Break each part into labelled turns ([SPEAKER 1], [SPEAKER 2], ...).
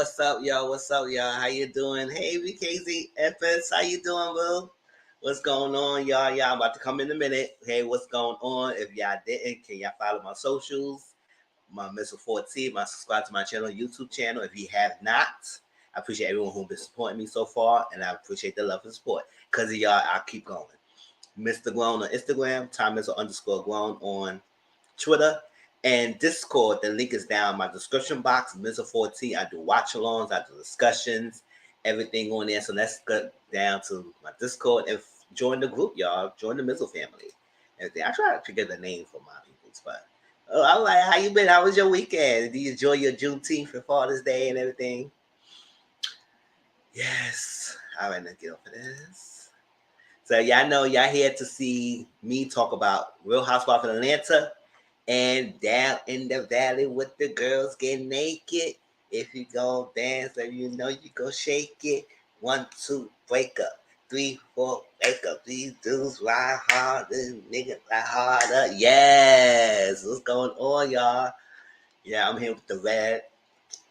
[SPEAKER 1] what's up, y'all? What's up, y'all? How you doing? Hey, VKZ FS, how you doing, boo? What's going on, y'all? Y'all about to come in a minute. Hey, what's going on? If y'all didn't, can y'all follow my socials? My Mizzle 14, my subscribe to my channel, YouTube channel. If you have not, I appreciate everyone who's been supporting me so far, and I appreciate the love and support. Because of y'all, I'll keep going. Mr. Grown on Instagram, Tom_Grown on Twitter, and Discord. The link is down in my description box. Mizzle 14. I do watch-alongs, I do discussions, everything on there. So let's get down to my Discord and join the group, y'all. Join the Mizzle family. Everything. I try to get the name for my peoples, but I'm like, how you been? How was your weekend? Did you enjoy your Juneteenth and Father's Day and everything? Yes. All right, let's get off of this. So y'all know y'all here to see me talk about Real Housewives of Atlanta and Down in the Valley with the girls get naked. If you go dance, if you know you go shake it. 1, 2, break up. 3, 4, wake up. These dudes ride harder, niggas ride harder. Yes, what's going on, y'all? Yeah, I'm here with the red.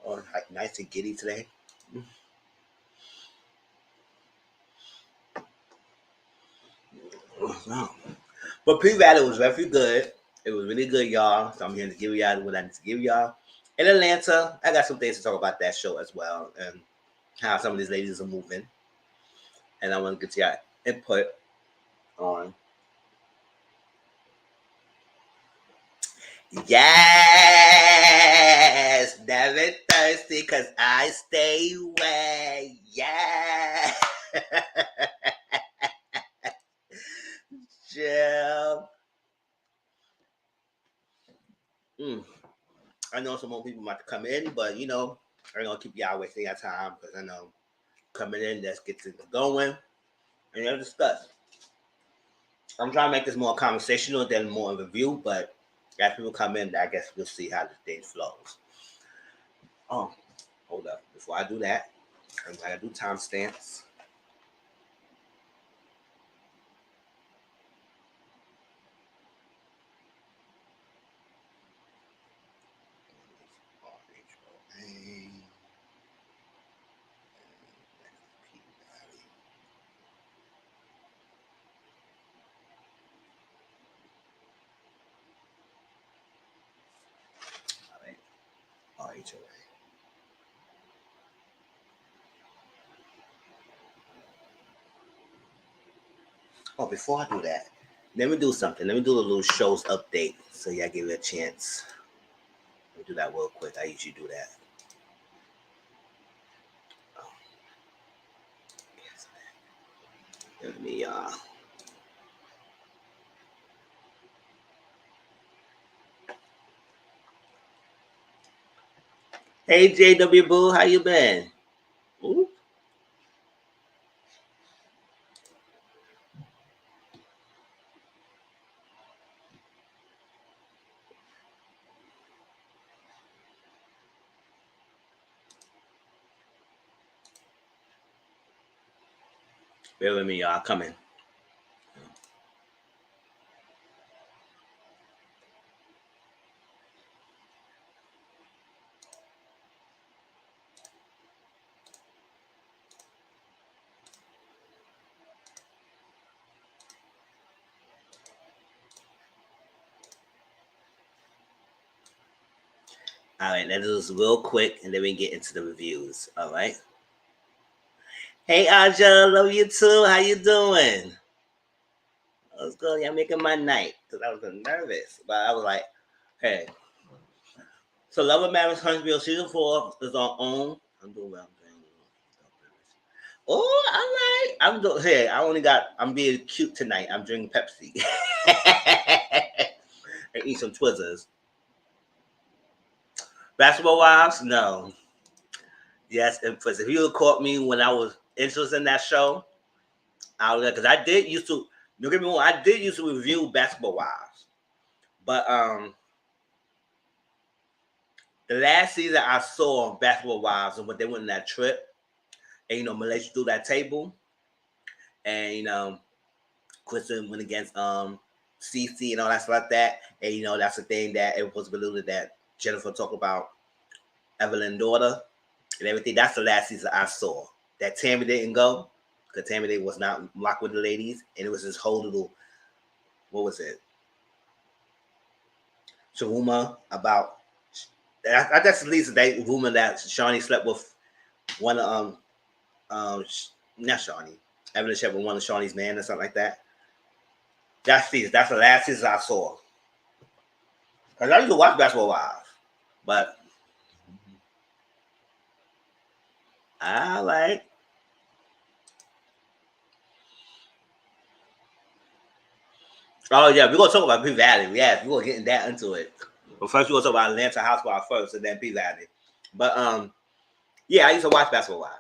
[SPEAKER 1] Oh, nice and giddy today. But pre-rally was very good. It was really good, y'all. So I'm here to give y'all what I need to give y'all. In Atlanta, I got some things to talk about that show as well, and how some of these ladies are moving. And I want to get y'all input on. Yes, never thirsty, cause I stay wet. Yeah. Jill. I know some more people might come in, but you know, I ain't gonna keep y'all wasting your time because I know coming in, let's get things going and let's discuss. I'm trying to make this more conversational than more of a review, but as people come in, I guess we'll see how the thing flows. Oh, hold up. Before I do that, I'm gonna do timestamps. RHOA. Oh, before I do that, let me do something. Let me do a little shows update so y'all give it a chance. Let me do that real quick. I usually do that. Let me Hey JW Boo, how you been? Ooh. Bear with me, y'all. Coming. All right, let's do this real quick and then we get into the reviews. All right. Hey Aja, love you too. How you doing? Let's go. Y'all making my night because I was nervous, but I was like, hey. So Love of Marriage Huntsville season 4 is on OWN. I'm doing well. Oh, all right. I'm doing. Hey, I'm being cute tonight. I'm drinking Pepsi and eat some Twizzlers. Basketball Wives? No. Yes, and if you had caught me when I was interested in that show, I was because I did used to. Don't get me wrong, I did used to review Basketball Wives, but the last season I saw Basketball Wives and when they went on that trip, and Malaysia threw that table, and Kristen went against CC and all that stuff like that, and that's the thing that it was alluded that Jennifer talked about Evelyn's daughter. and everything. That's the last season I saw. That Tammy didn't go because Tammy Day was not locked with the ladies, and it was this whole little, what was it? Rumor about. I guess at least that rumor that Shawnee slept with one of not Shawnee, Evelyn slept with one of Shawnee's men or something like that. That's the last season I saw. Cause I used to watch Basketball Wives, but I like. Oh yeah, we're gonna talk about P Valley. Yeah, we're gonna get that into it. But first, we're gonna talk about Atlanta Housewives first, and then P Valley. But yeah, I used to watch Basketball Wives,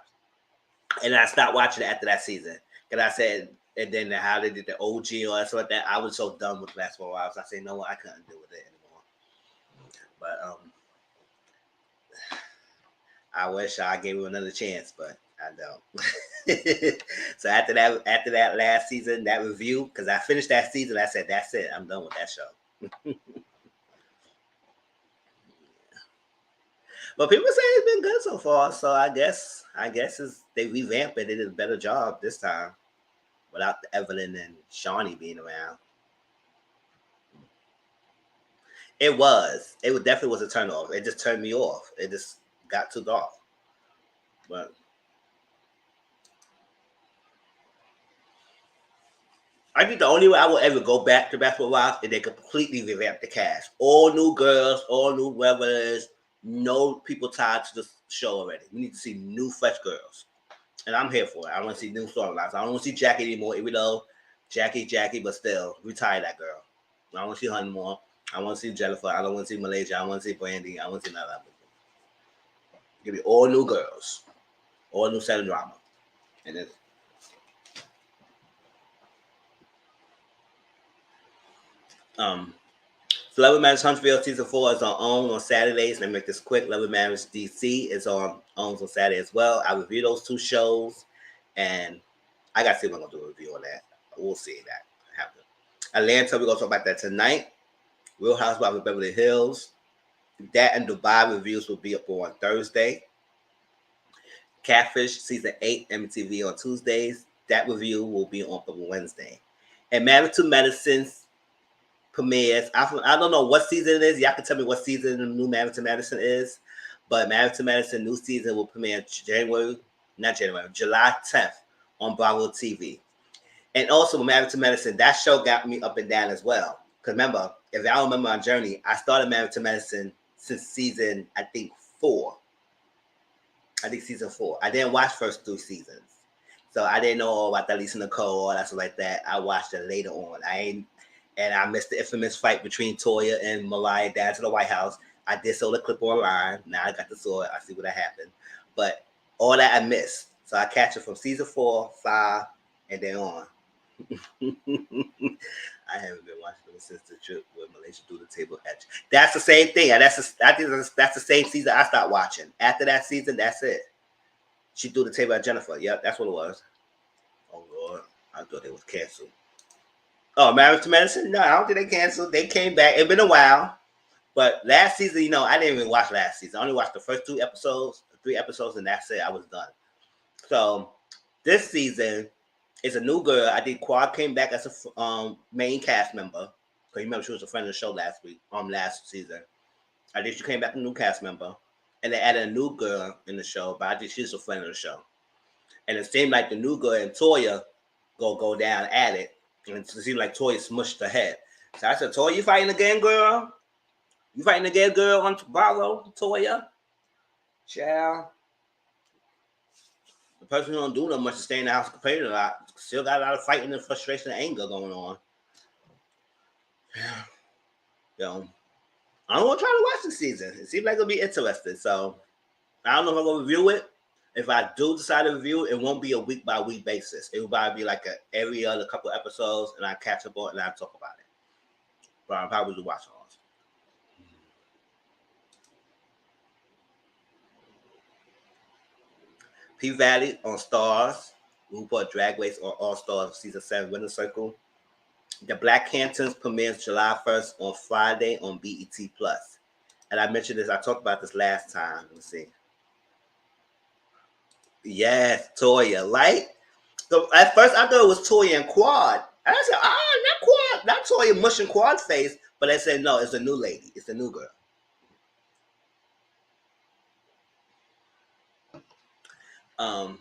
[SPEAKER 1] and I stopped watching it after that season. Cause I said, and then how they did the OG or stuff like that. I was so done with Basketball Wives. I said, no, I couldn't deal with it anymore. But I wish I gave him another chance, but I don't. So after that last season, that review, because I finished that season, I said, that's it. I'm done with that show. But people say it's been good so far, so I guess they revamped it. They did a better job this time without Evelyn and Shawnee being around. It definitely was a turn off. It just turned me off. It just got too dark. But I think the only way I will ever go back to Basketball Wives is they completely revamp the cast. All new girls, all new revelers, no people tied to the show already. We need to see new, fresh girls. And I'm here for it. I want to see new storylines. I don't want to see Jackie anymore, even though Jackie, but still, retire that girl. I don't want to see her anymore. I want to see Jennifer. I don't want to see Malaysia. I want to see Brandy. I want to see none of that. Give me all new girls, all new set of drama. And it's so Love and Marriage Huntsville season 4 is on Saturdays. Let me make this quick. Love and Marriage DC is on Saturday as well. I review those two shows, and I got to see if I'm gonna do a review on that. We'll see that happen. Atlanta, we're gonna talk about that tonight. Real Housewives of Beverly Hills. That and Dubai reviews will be up on Thursday. Catfish season 8 MTV on Tuesdays. That review will be on Wednesday. And Married to Medicine's premieres. I don't know what season it is. Y'all can tell me what season the new Married to Medicine is. But Married to Medicine new season will premiere July 10th on Bravo TV. And also Married to Medicine, that show got me up and down as well. Because remember, if y'all remember my journey, I started Married to Medicine since season, I think, 4. Season 4. I didn't watch first 3 seasons. So I didn't know all about that Lisa Nicole or that stuff like that. I watched it later on. I missed the infamous fight between Toya and Mariah down to the White House. I did saw the clip online. Now I got to saw it. I see what happened. But all that I missed. So I catch it from season 4, 5, and then on. I haven't been watching them since the trip with Malaysia through the table edge. That's the same thing. I think that's the same season I stopped watching. After that season, that's it. She threw the table at Jennifer. Yep, that's what it was. Oh Lord, I thought it was canceled. Oh, Married to Medicine? No, I don't think they canceled. They came back. It's been a while. But last season, I didn't even watch last season. I only watched the first 3 episodes, and that's it. I was done. So this season is a new girl. I think Quad came back as a main cast member. Because you remember she was a friend of the show last season. I think she came back a new cast member. And they added a new girl in the show, but I think she's a friend of the show. And it seemed like the new girl and Toya go down at it. And it seemed like Toya smushed her head. So I said, Toya, you fighting again, girl? You fighting again, girl, on Bravo, Toya? Child. The person who don't do that much to stay in the house complaining a lot. Still got a lot of fighting and frustration and anger going on. I'm going to try to watch the season. It seems like it'll be interesting. So I don't know if I'm going to review it. If I do decide to review it, it won't be a week-by-week basis. It will probably be like every other couple episodes, and I catch up on it and I talk about it. But I'll probably do watch alongs. P Valley on Stars. RuPaul Drag Race on All Stars Season 7 Winner Circle. The Black Cantons premieres July 1st on Friday on BET+. And I mentioned this, I talked about this last time. Let's see. Yes, Toya, right? So at first I thought it was Toya and Quad. And I said, not Quad, not Toya mushing Quad's face. But they said, no, it's a new lady. It's a new girl. Um,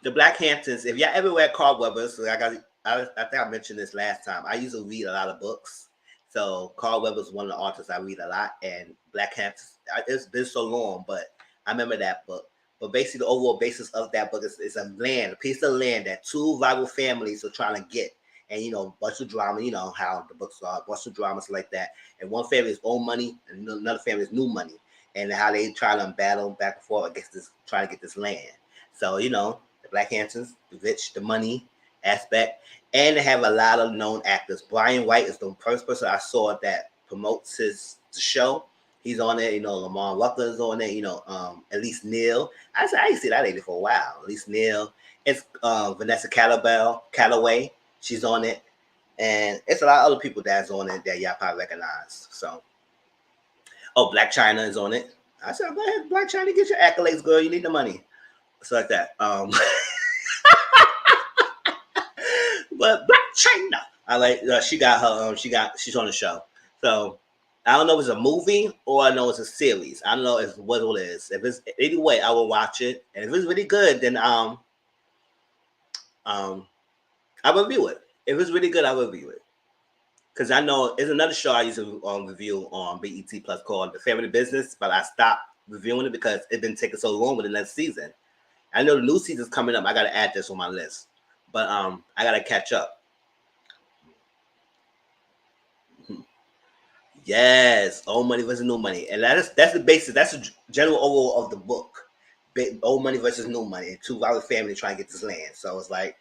[SPEAKER 1] the Black Hamptons, if y'all ever read Carl Weathers, so I think I mentioned this last time. I usually read a lot of books. So Carl Weathers is one of the authors I read a lot. And Black Hamptons, it's been so long, but I remember that book. But basically, the overall basis of that book is a piece of land that two rival families are trying to get. And, bunch of drama, how the books are, bunch of dramas like that. And one family is old money, and another family is new money. And how they try to battle back and forth against this, trying to get this land. So, the Black Hamptons, the rich, the money aspect. And they have a lot of known actors. Brian White is the first person I saw that promotes the show. He's on it, Lamar Rucker is on it, Elise Neal. I didn't see that lady for a while. Elise Neal. It's Vanessa Callaway. She's on it. And it's a lot of other people that's on it that y'all probably recognize. So, Black China is on it. I said, go ahead, Black China, get your accolades, girl. You need the money. So like that. But Black China, I like. She got her. She's on the show. So I don't know if it's a movie or I know it's a series. I don't know if what it is. If it's anyway, I will watch it. And if it's really good, then I will review it. If it's really good, I will review it. Because I know it's another show I used to review on BET Plus called The Family Business, but I stopped reviewing it because it's been taking so long with the next season. I know the new season's coming up. I gotta add this on my list, but I gotta catch up. Yes, old money versus new money, and that's the basis. That's the general overall of the book. Old money versus new money. Two rival family trying to get this land. So it's like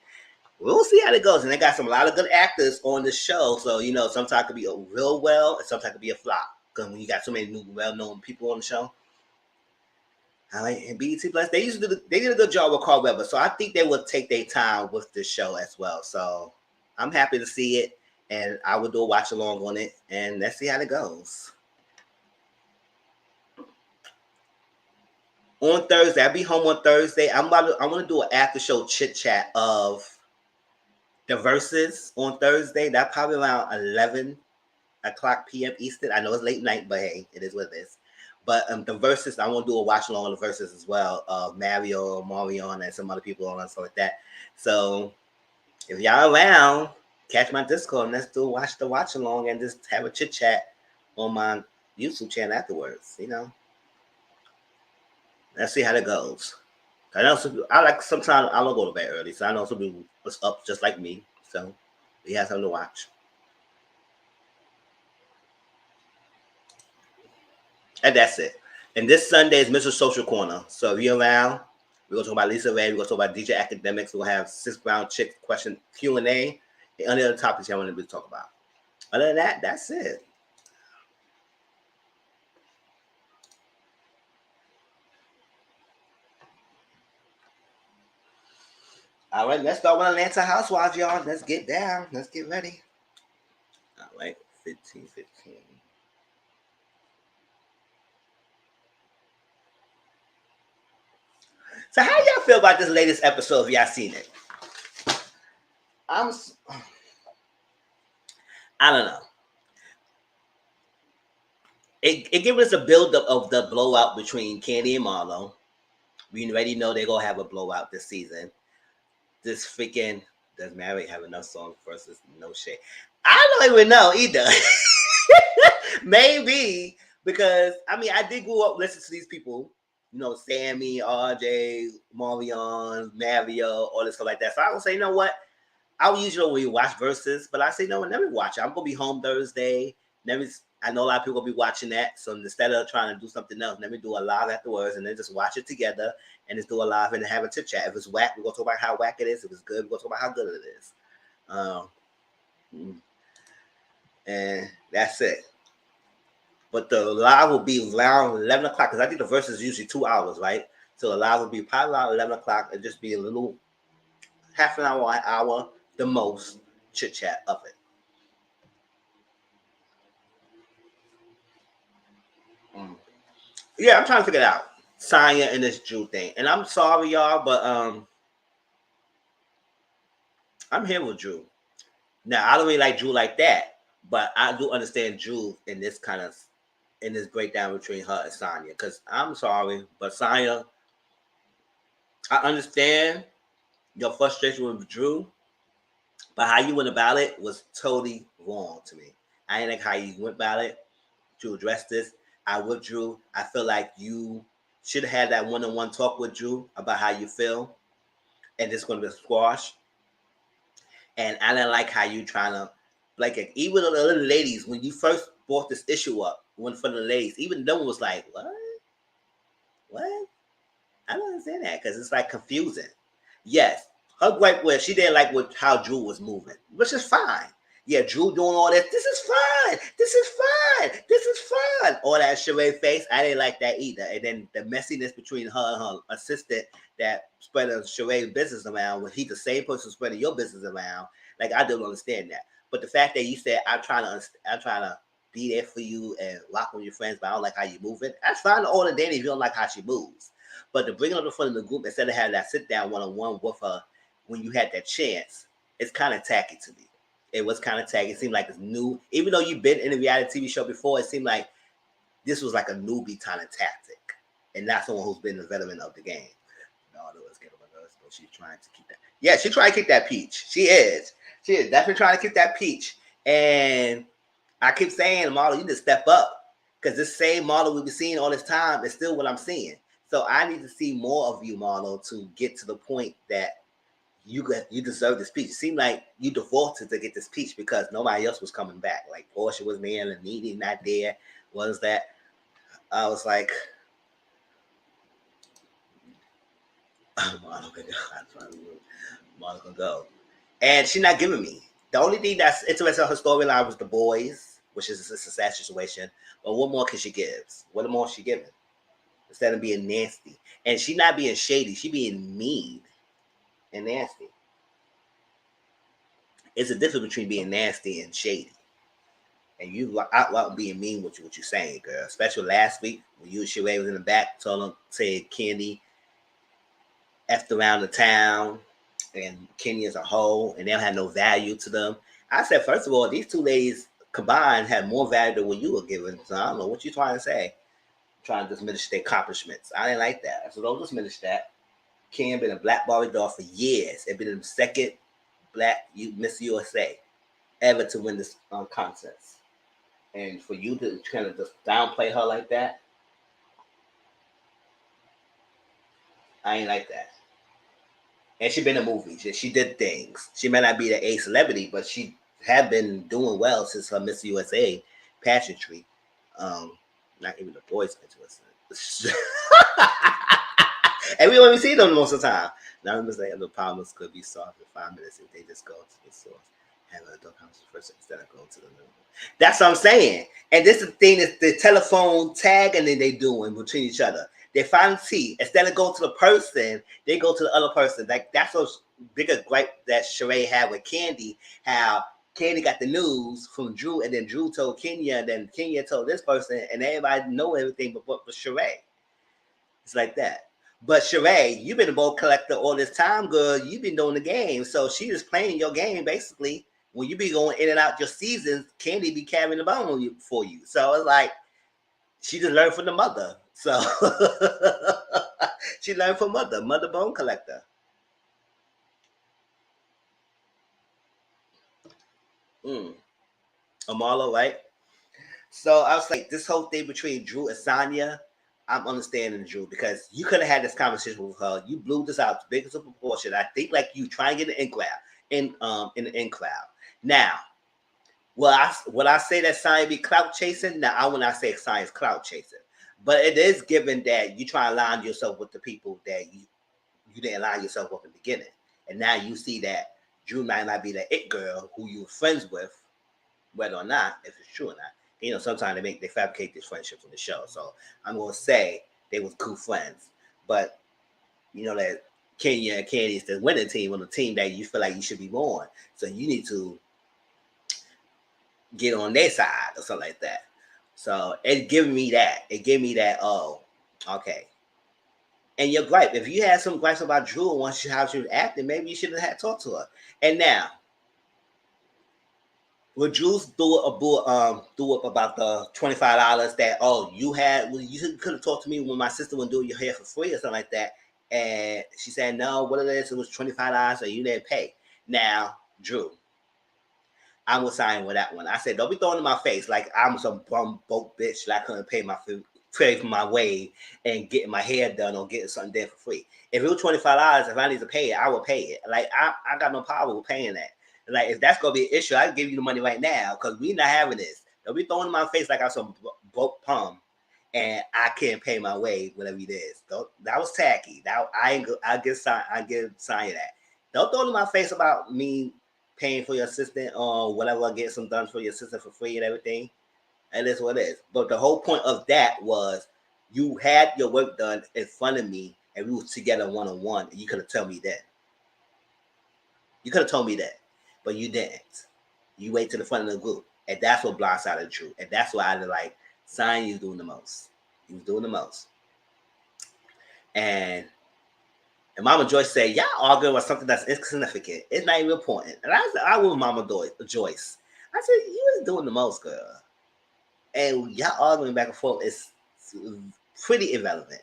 [SPEAKER 1] we'll see how it goes. And they got a lot of good actors on the show. So sometimes it could be a real well, and sometimes it could be a flop. Because when you got so many new well-known people on the show. I like and BET Plus. They did a good job with Carl Weber, so I think they will take their time with this show as well. So I'm happy to see it, and I will do a watch along on it, and let's see how it goes. On Thursday, I'll be home on Thursday. I want to do an after show chit chat of the verses on Thursday. That's probably around 11 o'clock p.m. Eastern. I know it's late night, but hey, it is what it is. But the verses, I want to do a watch along on the verses as well. Mario, Marion, and some other people on and stuff like that. So if y'all around, catch my Discord and let's do the watch along and just have a chit chat on my YouTube channel afterwards. Let's see how that goes. I know sometimes I don't go to bed early, so I know some people was up just like me. So we have something to watch. And that's it. And this Sunday is Mr. Social Corner. So if you're around, we're going to talk about Lisa Ray. We're going to talk about DJ Academics. We'll have 6 round chick question Q&A and any other topics you want to talk about. Other than that, that's it. All right, let's start with Atlanta Housewives, y'all. Let's get down. Let's get ready. All right, 15. So how y'all feel about this latest episode? If y'all seen it, I don't know. It gave us a build-up of the blowout between Candy and Marlo. We already know they're gonna have a blowout this season. This freaking does Mary have enough songs versus no shade? I don't even know either. Maybe because I did grow up listening to these people. Sammy, RJ, Marion, Mario, all this stuff like that. So I would say, you know what? I would usually watch verses, but I say no, let me watch it. I'm gonna be home Thursday. I know a lot of people will be watching that. So instead of trying to do something else, let me do a live afterwards and then just watch it together and just do a live and have a chit chat. If it's whack, we're gonna talk about how whack it is. If it's good, we're gonna talk about how good it is. And that's it. But the live will be around 11 o'clock because I think the verse is usually 2 hours, right? So the live will be probably around 11 o'clock and just be a little half an hour, the most chit chat of it. Yeah, I'm trying to figure it out. Sonya and this Drew thing. And I'm sorry, y'all, but I'm here with Drew. Now I don't really like Drew like that, but I do understand Drew in this breakdown between her and Sonya. Because I'm sorry, but Sonya, I understand your frustration with Drew, but how you went about it was totally wrong to me. I ain't like how you went about it to address this. I with Drew. I feel like you should have had that one-on-one talk with Drew about how you feel, and it's going to be squash. And I didn't like how you trying to, like, even the other ladies, when you first brought this issue up, one for the ladies, even them was like, what? What? I don't understand that because it's like confusing. Yes, her gripe was she didn't like how Drew was moving, which is fine. Yeah, Drew doing all that. This is fine. This is fine. This is fun. All that charade face. I didn't like that either. And then the messiness between her and her assistant that spread a charade business around when he's the same person spreading your business around. Like I don't understand that. But the fact that you said I'm trying to be there for you and rock with your friends, but I don't like how you move it. That's fine all the day if you don't like how she moves. But to bring it up in front of the group instead of having that sit down one-on-one with her when you had that chance, it's kind of tacky to me. It was kind of tacky. It seemed like it's new. Even though you've been in a reality TV show before, it seemed like this was like a newbie kind of tactic. And not someone who's been a veteran of the game. No, let's get on her, but she's trying to keep that. Yeah, she's trying to kick that peach. She is. She is definitely trying to kick that peach. And I keep saying, model, you need to step up. Because this same model we've been seeing all this time is still what I'm seeing. So I need to see more of you, Marlo, to get to the point that you deserve this peach. It seemed like you defaulted to get this peach because nobody else was coming back. Like Portia was there, and Nene not there. Was that? I was like, Marlo can go. And she's not giving me. The only thing that's interesting in her storyline was the boys, which is a sad situation. But what more can she give? What more is she giving? Instead of being nasty. And she not being shady. She being mean and nasty. It's a difference between being nasty and shady. And you out being mean with what you're saying, girl. Especially last week when you and Sheree was in the back, told them, said Candy effed around the town and Kenya as a whole, and they don't have no value to them. I said, first of all, these two ladies combined had more value than what you were giving. So I don't know what you're trying to say. Trying to diminish their accomplishments. I didn't like that. So don't diminish that. Kim been a black Barbie doll for years. It been the second black Miss USA ever to win this contest. And for you to kind of just downplay her like that, I ain't like that. And she been in movies. She did things. She may not be the A celebrity, but she had been doing well since her Miss USA pageantry. Not even the boys into it. And we don't even see them most of the time. Now I'm saying the problems could be solved in 5 minutes if they just go to the source. Have an adult conversation first instead of going to the room. That's what I'm saying. And this is the thing is the telephone tag and then they doing between each other. They find see instead of going to the person, they go to the other person. Like that's what's bigger gripe that Sheree had with Candy. How Candy got the news from Drew, and then Drew told Kenya, and then Kenya told this person, and everybody know everything but Sheree. It's like that. But Sheree, you've been a ball collector all this time, girl. You've been doing the game. So she is playing your game, basically. When you be going in and out your seasons, Candy be carrying the bone for you. So it's like, she just learned from the mother. So she learned from mother bone collector. Amala, right? So I was like, this whole thing between Drew and Sonya, I'm understanding Drew because you could have had this conversation with her. You blew this out to biggest of proportion. I think like you try and get an in crowd in the in crowd. Now, will I say that Sonya be clout chasing? Now I will not say Sonya's clout chasing, but it is given that you try to align yourself with the people that you didn't align yourself with in the beginning, and now you see that Drew might not be the it girl who you were friends with, whether or not if it's true or not. You know, sometimes they fabricate these friendships on the show. So I'm gonna say they was cool friends, but you know that Kenya and Candy is the winning team on the team that you feel like you should be on. So you need to get on their side or something like that. So it gave me that. It gave me that. Oh, okay. And your gripe, if you had some gripes about Drew once how she was acting, maybe you shouldn't have talked to her. And now, when Drew threw up about the $25 that you could have talked to me when my sister would do your hair for free or something like that, and she said no, what it is, it was $25 so you didn't pay. Now, Drew, I was signing with that one. I said, don't be throwing in my face like I'm some bum broke bitch that I couldn't pay for my way and getting my hair done or getting something done for free. If it was $25, if I need to pay it, I will pay it. Like I got no problem with paying that. Like if that's gonna be an issue, I can give you the money right now because we not having this. Don't be throwing in my face like I'm some broke pum and I can't pay my way, whatever it is. That was tacky. That I get sign that. Don't throw it in my face about me paying for your assistant or whatever, get some done for your assistant for free and everything. And that's what it is. But the whole point of that was you had your work done in front of me and we was together one-on-one and you could have told me that. You could have told me that. But you didn't. You wait to the front of the group. And that's what blindsided Drew. And that's why I was like, Sign, you was doing the most. You was doing the most. And Mama Joyce said, y'all arguing about something that's insignificant. It's not even important. And I was Mama Joyce. I said, you was doing the most, girl. And y'all arguing back and forth is pretty irrelevant.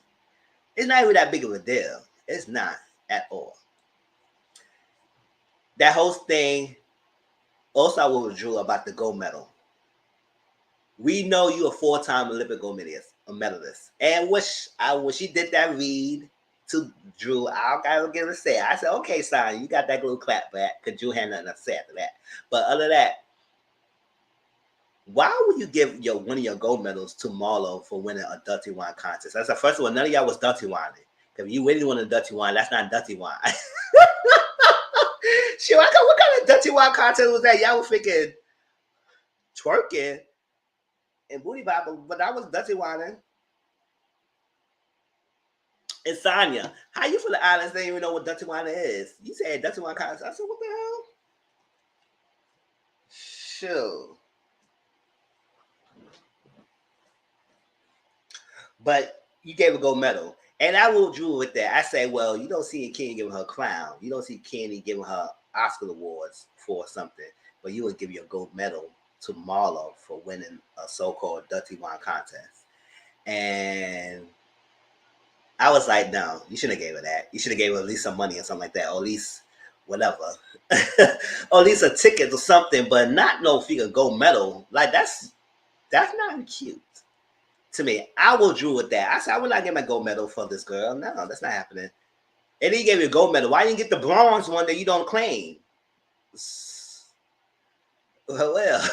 [SPEAKER 1] It's not even that big of a deal. It's not at all. That whole thing, also I was Drew about the gold medal. We know you a 4-time Olympic gold medalist. And when she did that read to Drew, I gotta give it a say. I said, okay, son, you got that little clap back because Drew had nothing to say after that. But other than that, why would you give one of your gold medals to Marlo for winning a dirty wine contest? That's the first one. None of y'all was dirty whining. If you really want a dirty wine, that's not dirty wine. Shit, what kind of dirty wine contest was that? Y'all was thinking twerking and booty bible, but that was dirty whining. And Sonya, how you from the islands didn't even know what dirty wine is? You said dirty wine contest. I said, what the hell? Sure. But you gave a gold medal. And I will Drew with that. I say, well, you don't see Kenny giving her a crown. You don't see Kenny giving her Oscar awards for something. But you would give you a gold medal to Marlo for winning a so-called dirty wine contest. And I was like, no, you shouldn't have gave her that. You should have gave her at least some money or something like that. Or at least whatever. Or at least a ticket or something. But not no figure gold medal. Like, that's not cute. To me, I will Drew with that. I said, I will not get my gold medal for this girl. No, that's not happening. And he gave you a gold medal. Why didn't you get the bronze one that you don't claim? Well,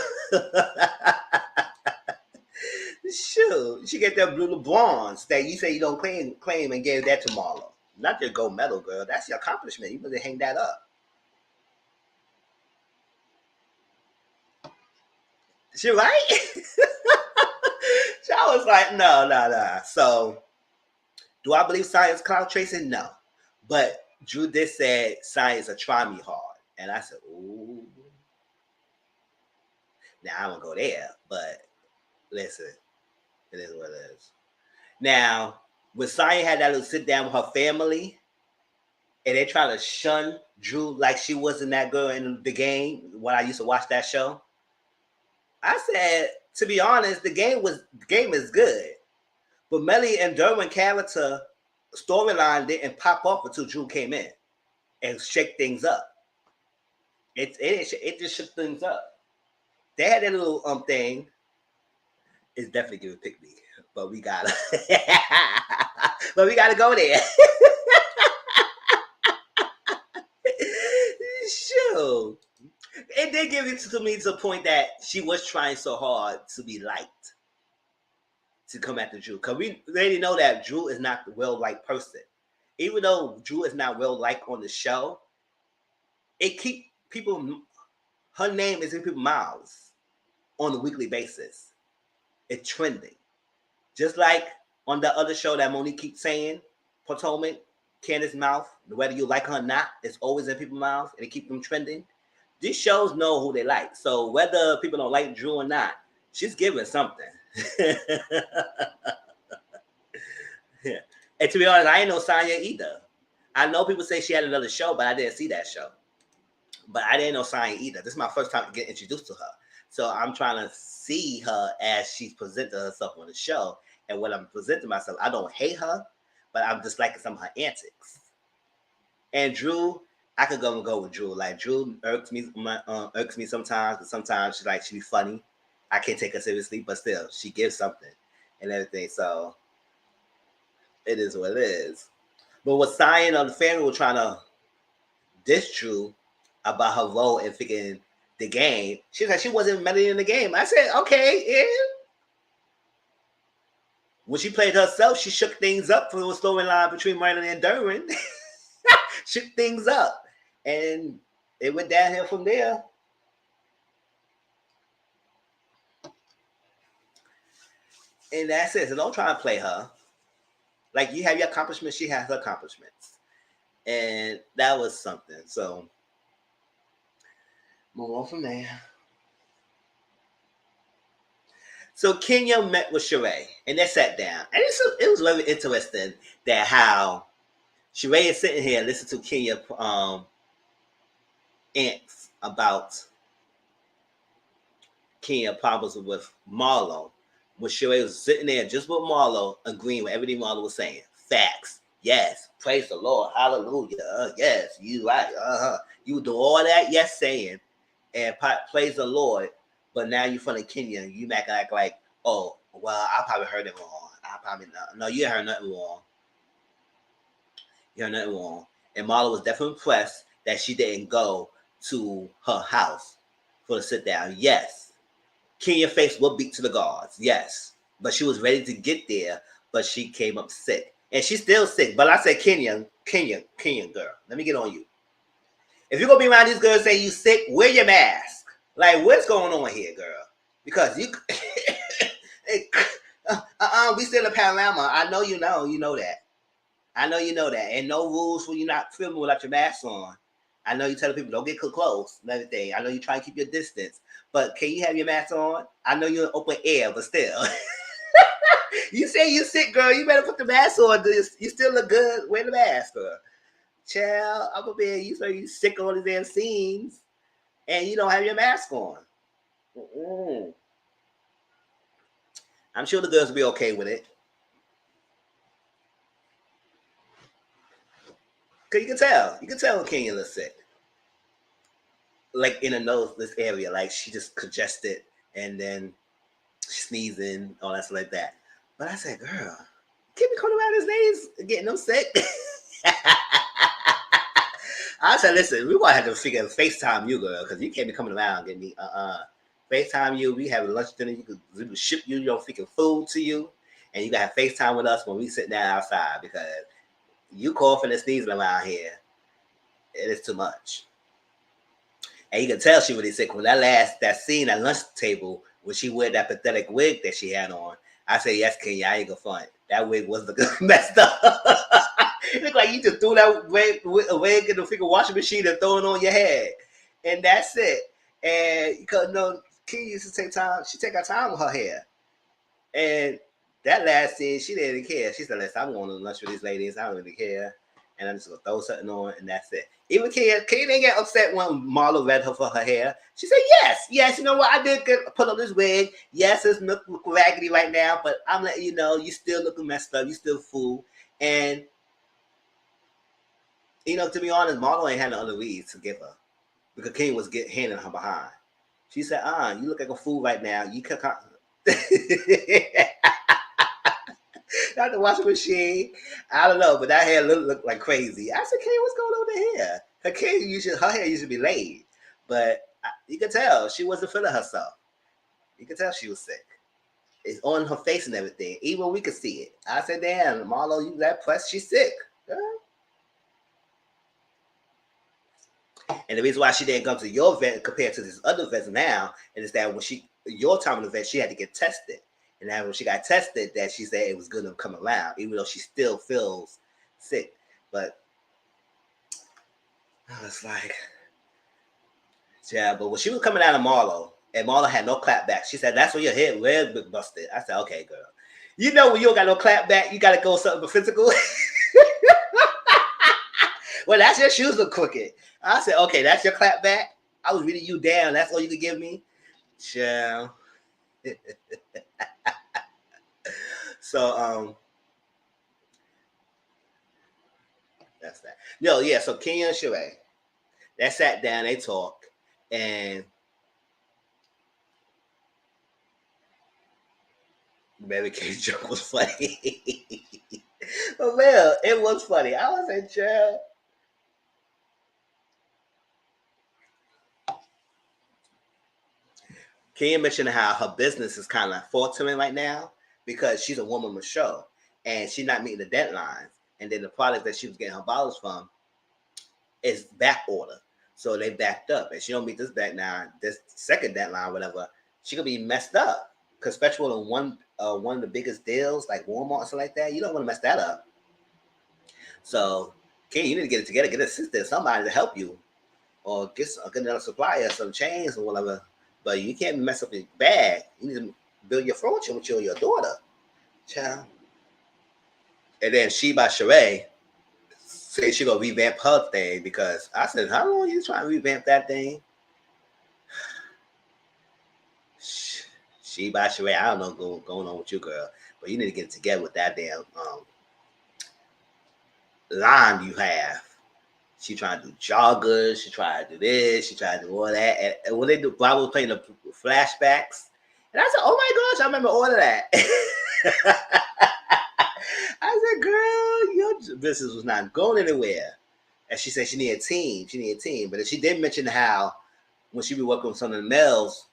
[SPEAKER 1] shoot, she get that blue bronze that you say you don't claim and gave that to Marlo. Not your gold medal, girl. That's your accomplishment. You better hang that up. She right? So I was like, no. So, do I believe science cloud tracing? No. But Drew did say science will try me hard. And I said, ooh. Now, I won't go there. But, listen. It is what it is. Now, when Science had that little sit down with her family, and they try to shun Drew like she wasn't that girl in the game, when I used to watch that show, I said, to be honest, the game is good. But Melly and Derwin character storyline didn't pop up until Drew came in and shake things up. It just shook things up. They had that little thing. It's definitely giving pick me, but we gotta go there. Sure. It did give it to me to the point that she was trying so hard to be liked, to come after Drew. Because we already know that Drew is not the well-liked person. Even though Drew is not well-liked on the show, it keep people, her name is in people's mouths on a weekly basis. It's trending. Just like on the other show that Monique keeps saying, Potomac, Candace's mouth, whether you like her or not, it's always in people's mouths and it keeps them trending. These shows know who they like. So whether people don't like Drew or not, she's giving something. Yeah. And to be honest, I ain't know Sonya either. I know people say she had another show, but I didn't see that show. But I didn't know Sonya either. This is my first time to get introduced to her. So I'm trying to see her as she's presenting herself on the show. And when I'm presenting myself, I don't hate her, but I'm just liking some of her antics. And Drew, I could go with Drew. Like Drew irks me sometimes, but sometimes she be funny. I can't take her seriously, but still, she gives something and everything. So it is what it is. But what Cyan on the family were trying to diss Drew about her role in figuring the game, she was like she wasn't meddling in the game. I said, okay, yeah. When she played herself, she shook things up for the storyline between Marlon and Derwin. Shook things up. And it went downhill from there. And that's it. So don't try and play her. Like you have your accomplishments, she has her accomplishments. And that was something. So move on from there. So Kenya met with Sheree and they sat down. And it was very interesting that how Sheree is sitting here listening to Kenya ants about Kenya problems with Marlo. When Sheree was sitting there just with Marlo, agreeing with everything Marlo was saying. Facts. Yes. Praise the Lord. Hallelujah. Yes. You right. You do all that. Yes, saying. And praise the Lord. But now you're from Kenya. You act like, oh, well, I probably heard it wrong. I probably not. No, you heard nothing wrong. You heard nothing wrong. And Marlo was definitely impressed that she didn't go to her house for the sit down. Yes. Kenya faced what beat to the guards. Yes. But she was ready to get there, but she came up sick. And she's still sick. But I said, Kenya, girl, let me get on you. If you're going to be around these girls say you sick, wear your mask. Like, what's going on here, girl? Because you... we still in Panorama. I know you know that. I know you know that. And no rules for you not filming without your mask on. I know you telling people don't get close and everything. I know you try to keep your distance. But can you have your mask on? I know you're in open air, but still. You say you sick, girl. You better put the mask on. You still look good. Wear the mask, girl. Child, I'm gonna be you say you sick on these damn scenes and you don't have your mask on. Mm-mm. I'm sure the girls will be okay with it. Cause you can tell when Kenya looks sick. Like in a nose, this area, like she just congested and then sneezing, all that stuff like that. But I said, girl, keep me coming around his names getting them sick. I said, listen, we gonna have to figure FaceTime you, girl, because you can't be coming around getting me. FaceTime you. We have lunch dinner. We can ship you your freaking food to you, and you gotta have FaceTime with us when we sit down outside because you coughing and sneezing around here. It is too much. And you can tell she really sick when that scene at lunch table when she wore that pathetic wig that she had on. I said, yes, Kenya, I ain't gonna front. That wig was messed up. It looked like you just threw that wig in the freaking washing machine and throw it on your head. And that's it. And because Kenya used to take time, she take her time with her hair. And that last scene, she didn't care. She said, listen, I'm going to lunch with these ladies. I don't really care. And I'm just going to throw something on, and that's it. Even Kenya didn't get upset when Marlo read her for her hair. She said, yes, you know what? I did put on this wig. Yes, it's look raggedy right now, but I'm letting you know, you still looking messed up. You still fool. And, to be honest, Marlo ain't had no other reads to give her because Kenya was handing her behind. She said, you look like a fool right now. You can't... Not the washing machine. I don't know, but that hair looked like crazy. I said, Kay, what's going on with the hair? Her hair used to be laid. But you could tell she wasn't feeling herself. You could tell she was sick. It's on her face and everything. Even we could see it. I said, damn, Marlo, you that pressed, she's sick. And the reason why she didn't come to your vet compared to this other vet now is that when your time in the vet, she had to get tested. And then when she got tested, that she said it was going to come around, even though she still feels sick. But I was like, yeah, but when she was coming out of Marlo, and Marlo had no clap back, she said, that's where your head was busted. I said, okay, girl. You know when you don't got no clap back, you gotta go something physical. Well, that's your shoes look crooked. I said, okay, that's your clap back. I was reading you down. That's all you could give me. Child. So that's that. No, yeah. So Kenya and Sheree, they sat down, they talked, and Mary Kay's joke was funny. But well, it was funny. I was like, child. Kenya mentioned how her business is kind of faltering right now because she's a woman with show and she's not meeting the deadlines. And then the product that she was getting her bottles from is back order. So they backed up. And she don't meet this back now, this second deadline, whatever, she could be messed up. Because especially on one of the biggest deals like Walmart or something like that, you don't want to mess that up. So Kenya, you need to get it together, get an assistant, somebody to help you. Or get another supplier, some chains or whatever. But you can't mess up your bag. You need to build your fortune with your daughter, child. And then she by Sheree say she gonna revamp her thing because I said, how long are you trying to revamp that thing? She by Sheree, I don't know going on with you, girl, but you need to get together with that damn line you have. She trying to do joggers. She trying to do this. She trying to do all that. And when they do, Bob was playing the flashbacks, and I said, "Oh my gosh, I remember all of that." I said, "Girl, your business was not going anywhere." And she said she needed a team. She needed a team. But she did mention how when she be working with some of the males,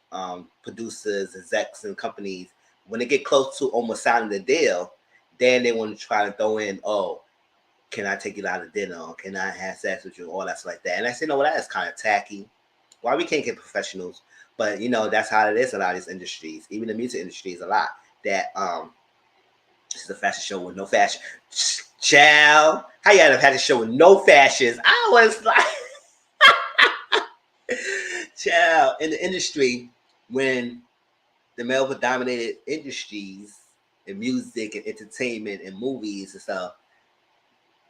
[SPEAKER 1] producers, execs, and companies, when they get close to almost signing the deal, then they want to try to throw in, oh, can I take you out to dinner? Or can I have sex with you? All that's like that. And I said, no, that is kind of tacky. Why we can't get professionals? But you know, that's how it is in a lot of these industries. Even the music industry is a lot. That this is a fashion show with no fashion. Child, how you had a fashion show with no fashions? I was like, child, in the industry, when the male dominated industries in music and entertainment and movies and stuff,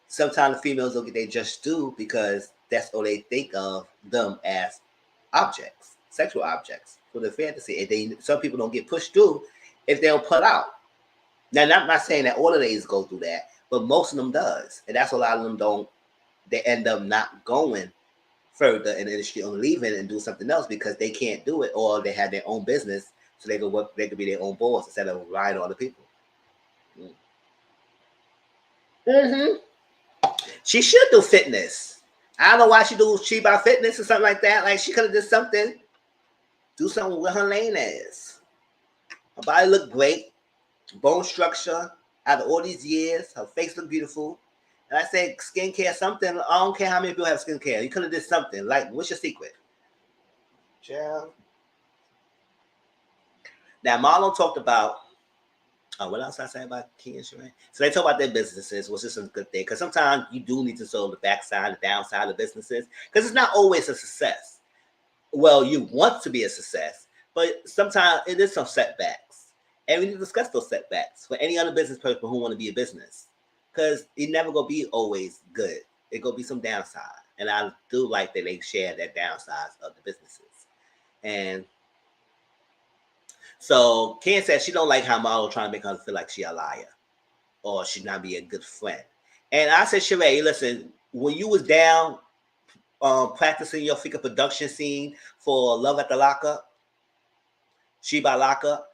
[SPEAKER 1] sometimes the females don't get their just due because that's all they think of them as objects, sexual objects for the fantasy. And they some people don't get pushed through if they don't put out. Now, I'm not saying that all of these go through that, but most of them does. And that's a lot of them don't, they end up not going further in the industry or leaving and do something else because they can't do it or they have their own business so they could work, they could be their own boss instead of relying on other people. Mm-hmm. She should do fitness. I don't know why she do Chiba fitness or something like that. Like she could have did something. Do something with her lane ass. Her body looked great. Bone structure. After all these years, her face looked beautiful. And I said skincare, something. I don't care how many people have skincare. You could have did something. Like, what's your secret? Child. Now Marlon talked about what else I say about Key and Sheree? So they talk about their businesses, which is a good thing. Because sometimes you do need to show the backside, the downside of businesses. Because it's not always a success. Well, you want to be a success, but sometimes it is some setbacks. And we need to discuss those setbacks for any other business person who want to be a business. Because it never going to be always good. It going to be some downside. And I do like that they share that downsides of the businesses. And so Ken said she don't like how Marlo trying to make her feel like she a liar or she not be a good friend. And I said, Sheree, listen, when you was down practicing your freaking production scene for Love at the Lockup, She by Lockup,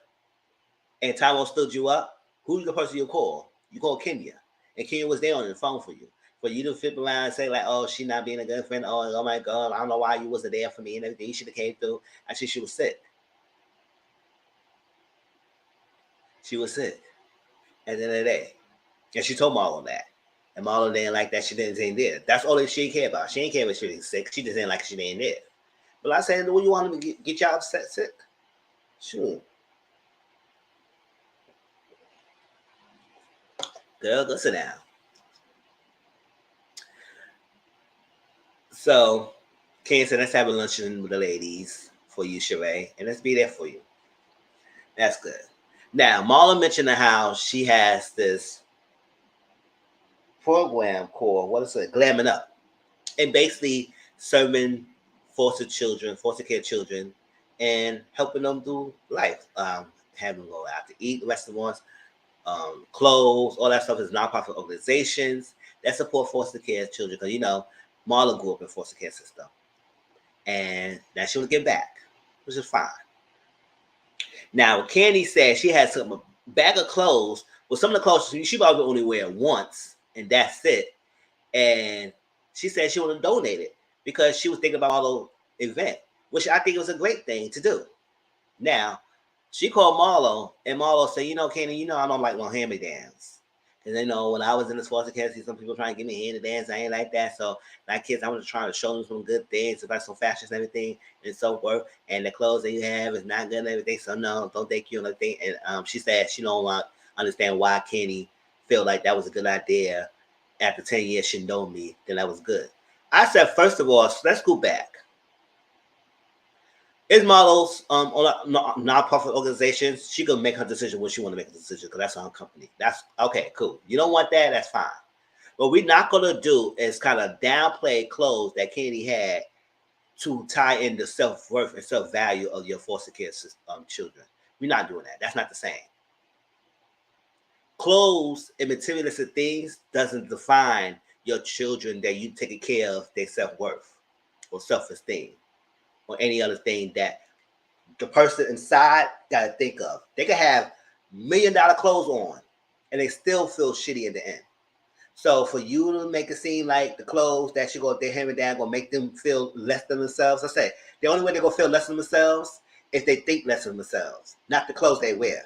[SPEAKER 1] and Tyrone stood you up, who's the person you call? You call Kenya. And Kenya was there on the phone for you. For you to flip around and say, like, oh, she not being a good friend. Oh my God, I don't know why you wasn't there for me and everything. You should have came through. Actually, she was sick. She was sick at the end of the day. And she told Marlon that. And Marlon didn't like that she didn't there. That's all that she cared about. She didn't care if she was sick. She just didn't like she didn't there. But I said, what you want me to get y'all upset sick? Sure. Girl, go sit down. So, Ken said, let's have a luncheon with the ladies for you, Sheree. And let's be there for you. That's good. Now, Marla mentioned how she has this program called, what is it, Glamming Up. And basically serving foster care children, and helping them through life. Having them go out to eat, restaurants, clothes, all that stuff is nonprofit organizations that support foster care children. Because, Marla grew up in foster care system. And now she want to give back, which is fine. Now, Candy said she had a bag of clothes. Well, some of the clothes she probably only wear once, and that's it. And she said she wanted to donate it because she was thinking about all the event, which I think was a great thing to do. Now, she called Marlo, and Marlo said, Candy, I don't like no hand-me-downs. Because, when I was in the foster care, some people trying to give me hand-me-downs. I ain't like that. So, like kids, I was trying to show them some good things about some fashion and everything and so forth. And the clothes that you have is not good and everything. So, no, don't thank you and everything. And she said she don't understand why Candy felt like that was a good idea. After 10 years, she know me, then that was good. I said, first of all, let's go back. It's Marlo's non-profit organizations. She can make her decision when she want to make a decision because that's her company. That's okay, cool. You don't want that, that's fine. What we're not going to do is kind of downplay clothes that Candy had to tie in the self-worth and self-value of your foster care children. We're not doing that. That's not the same. Clothes and materialistic things doesn't define your children that you taking care of their self-worth or self-esteem or any other thing that the person inside got to think of. They can have $1 million clothes on and they still feel shitty in the end. So for you to make it seem like the clothes that you go their hand down gonna make them feel less than themselves, I say the only way they're gonna feel less than themselves is they think less than themselves, not the clothes they wear.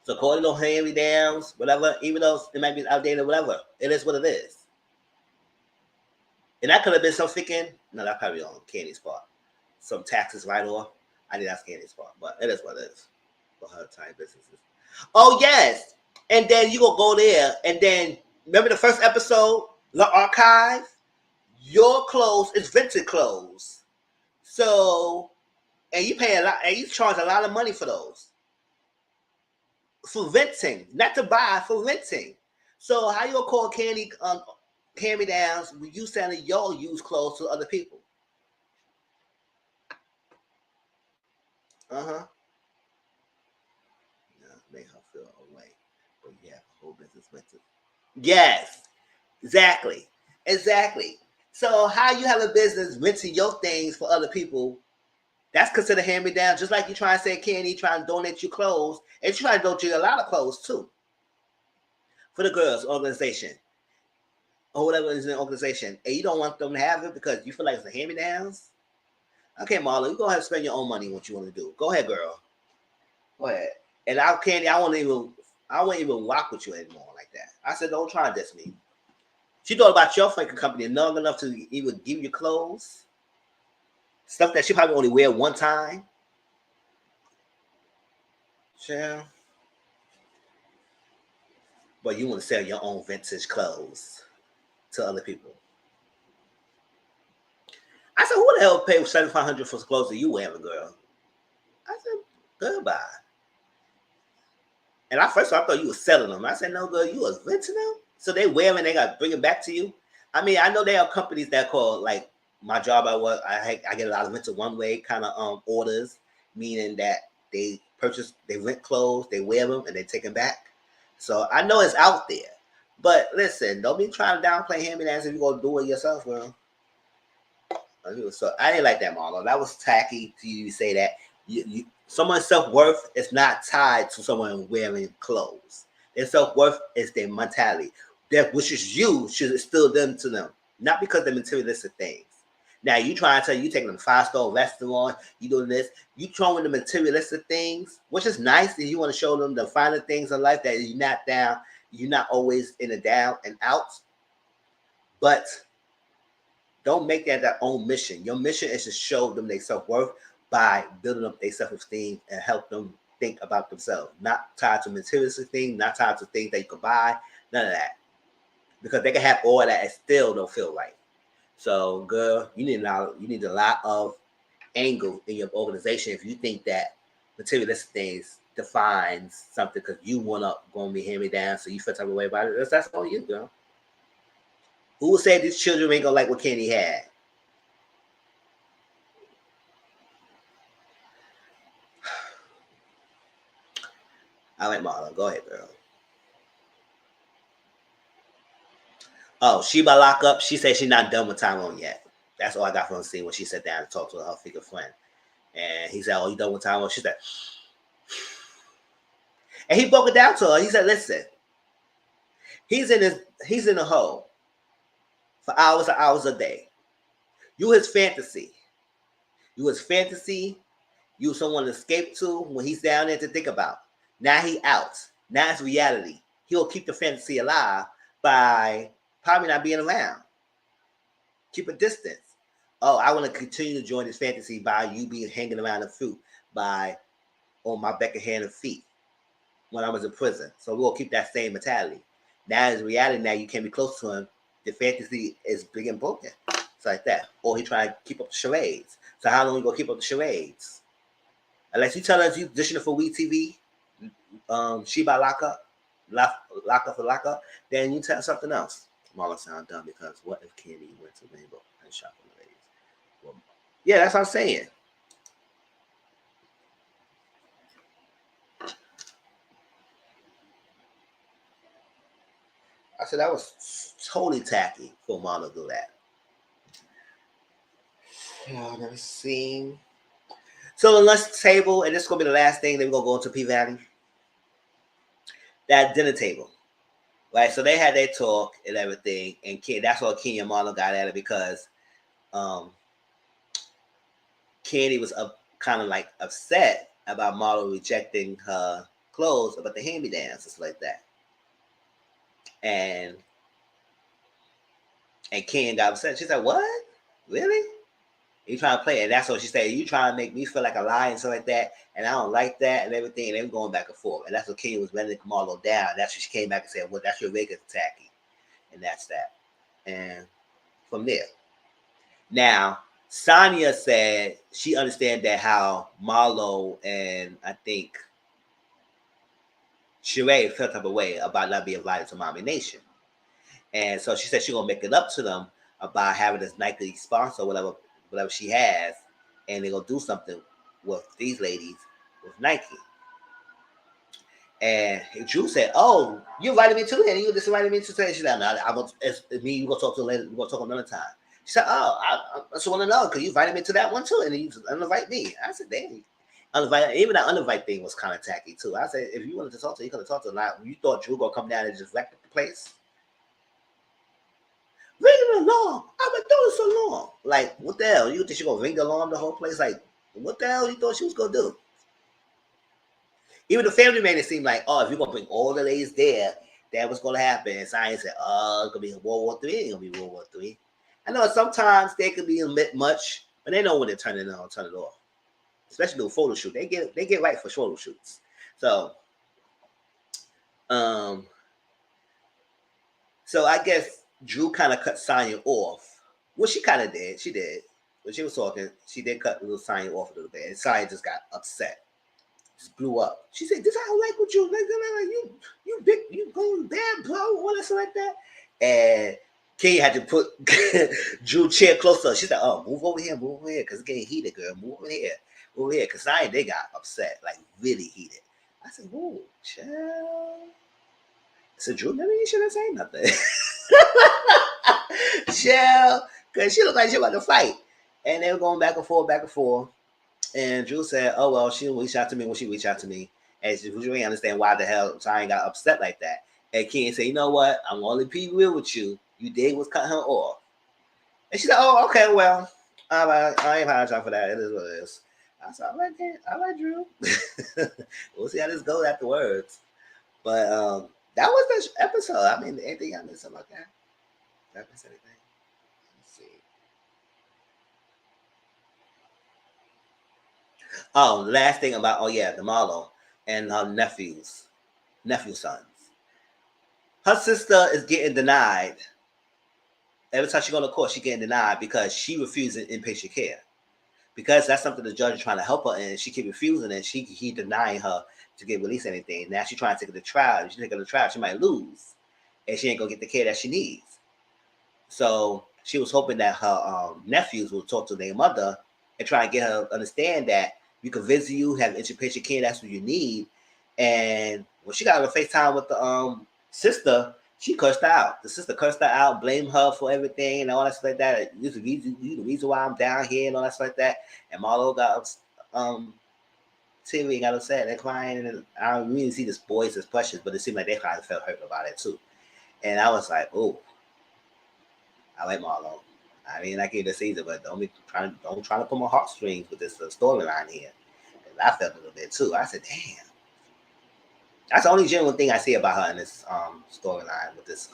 [SPEAKER 1] So calling those hand-me-downs, whatever, even though it might be outdated or whatever, it is what it is. And that could have been some thinking. No, that probably on Candy's part. Some taxes right off. I think that's Candy's part, but it is what it is for her time businesses. Oh yes, and then you gonna go there, and then remember the first episode, the archive. Your clothes is vintage clothes, so and you pay a lot, and you charge a lot of money for those. For renting, not to buy, for renting. So how you gonna call Candy hand-me-downs when you selling your used clothes to other people? Yeah, make her feel away, but you have a whole business rented. Yes, exactly. So how you have a business renting your things for other people? That's considered hand-me-down. Just like you try and say Candy, trying to donate you clothes, and you try to donate you a lot of clothes too for the girls organization or whatever is in the organization, and you don't want them to have it because you feel like it's a hand-me-downs. Okay, Marla, you go ahead and spend your own money what you want to do. Go ahead, girl. Go ahead. And Candy, I won't even rock with you anymore like that. I said, don't try to diss me. She thought about your fucking company long enough to even give you clothes, stuff that she probably only wear one time. Sure. But you want to sell your own vintage clothes to other people. I said, who the hell paid $7,500 for clothes that you wearing, girl? I said, goodbye. And I thought you were selling them. I said, no, girl, you was renting them? So they wear them and they got to bring it back to you? I mean, I know there are companies that call, like, my job I work, I get a lot of rental one-way kind of orders, meaning that they rent clothes, they wear them, and they take them back. So I know it's out there. But listen, don't be trying to downplay hand-me-downs if you're going to do it yourself, girl. So I didn't like that, Marlo. That was tacky to you to say that. Someone's self-worth is not tied to someone wearing clothes. Their self-worth is their mentality. That which is you should instill them to them, not because they're materialistic things. Now you trying to tell you taking them to 5-star restaurant, you doing this, you showing the materialistic things, which is nice, and you want to show them the finer things in life that you're not down, you're not always in a down and out. But don't make that their own mission. Your mission is to show them their self-worth by building up their self-esteem and help them think about themselves. Not tied to materialistic things, not tied to things that you can buy, none of that. Because they can have all that and still don't feel right. So, girl, you need a lot of angle in your organization if you think that materialistic things defines something because you want to go and be hand me down, so you feel type of way about it. That's all you, girl. Who will say these children ain't gonna like what Candy had? I like Marla. Go ahead, girl. Oh, Sheba Lockup. She said she's not done with Tyrone yet. That's all I got from the scene when she sat down and talked to her figure friend. And he said, "Oh, you done with Tyrone?" She said, and he broke it down to her. He said, "Listen, he's in a hole for hours and hours a day. You his fantasy. You his fantasy. You someone to escape to when he's down there to think about. Now he out. Now it's reality. He'll keep the fantasy alive by probably not being around. Keep a distance. Oh, I want to continue to join this fantasy by you being hanging around the fruit by on my back of hand and feet when I was in prison. So we'll keep that same mentality. Now it's reality. Now you can't be close to him. The fantasy is big and broken. It's like that. Or he trying to keep up the charades. So how long you gonna keep up the charades? Unless you tell us you auditioning for We TV, Sheba lock up, then you tell something else. Marla sound dumb because what if Candy went to Rainbow and shot for the ladies? Well, yeah, that's what I'm saying. I said that was totally tacky for Marla to do that. I've never seen. So the lunch table, and this is gonna be the last thing. Then we're gonna go into P Valley. That dinner table, right? So they had their talk and everything, and that's why Kenny and Marla got at it because Candy was kind of like upset about Marla rejecting her clothes, about the hand-me-downs, stuff like that. And Ken got upset. She said, "What? Really? You trying to play?" And that's what she said. You trying to make me feel like a lie and stuff like that, and I don't like that and everything. And they were going back and forth. And that's what Ken was ready to Marlo down. That's when she came back and said, "Well, that's your regular tacky," and that's that. And from there, now Sonia said she understand that how Marlo and I think Sheree felt type of way about not being invited to Mommy Nation. And so she said she's gonna make it up to them about having this Nike sponsor, whatever she has, and they're gonna do something with these ladies with Nike. And Drew said, "Oh, you invited me too, and you just invited me to say." She said, "No, it's me. You gonna talk to later. We're gonna talk another time." She said, "Oh, I just want to know because you invited me to that one too, and you just uninvite me." I said, "Dang." Even that uninvite thing was kind of tacky too. I said, if you wanted to talk to her, you could have talked to her. Now, you thought Drew gonna come down and just wreck the place? Ring the alarm. I've been doing it so long. Like, what the hell? You think she gonna ring the alarm the whole place? Like, what the hell you thought she was gonna do? Even the family made it seem like, oh, if you're gonna bring all the ladies there, that was gonna happen. And Science said, oh, it's gonna be World War III. It's gonna be World War III. I know sometimes they could be a bit much, but they know when to turn it on, turn it off. Especially with photo shoot, they get right for photo shoots. So, so I guess Drew kind of cut Sonya off. Well, she kind of did. She did. When she was talking, she did cut little Sonya off a little bit, and Sonya just got upset. Just blew up. She said, "This I don't like with you. Like you big, you going bad, bro. All that stuff like that." And King had to put Drew chair closer. She said, "Oh, move over here, because it's getting heated, girl. Move over here, because Sonya they got upset, like really heated." I said, "Whoa, child." So Drew, maybe you shouldn't say nothing. Shell, because she looked like she was about to fight. And they were going back and forth, back and forth. And Drew said, oh, well, she reached out to me when she reached out to me. And she really understand why the hell Cheyenne got upset like that. And Ken said, you know what? I'm only be real with you. You did was cut her off. And she said, oh, okay, well, I ain't apologize for that. It is what it is. I said, all right, then. All right, Drew. We'll see how this goes afterwards. But that was the episode. I mean, anything I missed something like that? Did I miss anything? Let's see. Oh, last thing about the Marlo and her nephew sons. Her sister is getting denied. Every time she go to court, she getting denied because she refuses inpatient care. because that's something the judge is trying to help her in. She keep refusing it. He denying her to get released anything. Now she's trying to take her to trial. If she take her to trial, she might lose, and she ain't gonna get the care that she needs. So she was hoping that her nephews will talk to their mother and try and get her to understand that you can visit you, have inpatient care, that's what you need. And when she got on FaceTime with the sister, she cursed her out. The sister cursed her out, blamed her for everything and all that stuff like that. You the reason why I'm down here and all that stuff like that. And Marlo got teary, got upset and crying. And I don't really see this boys as questions, but it seemed like they kind of felt hurt about it too. And I was like, oh, I like Marlo. I mean, I gave the season, but don't try to put my heartstrings with this storyline here. And I felt a little bit too. I said, damn. That's the only genuine thing I see about her in this storyline with this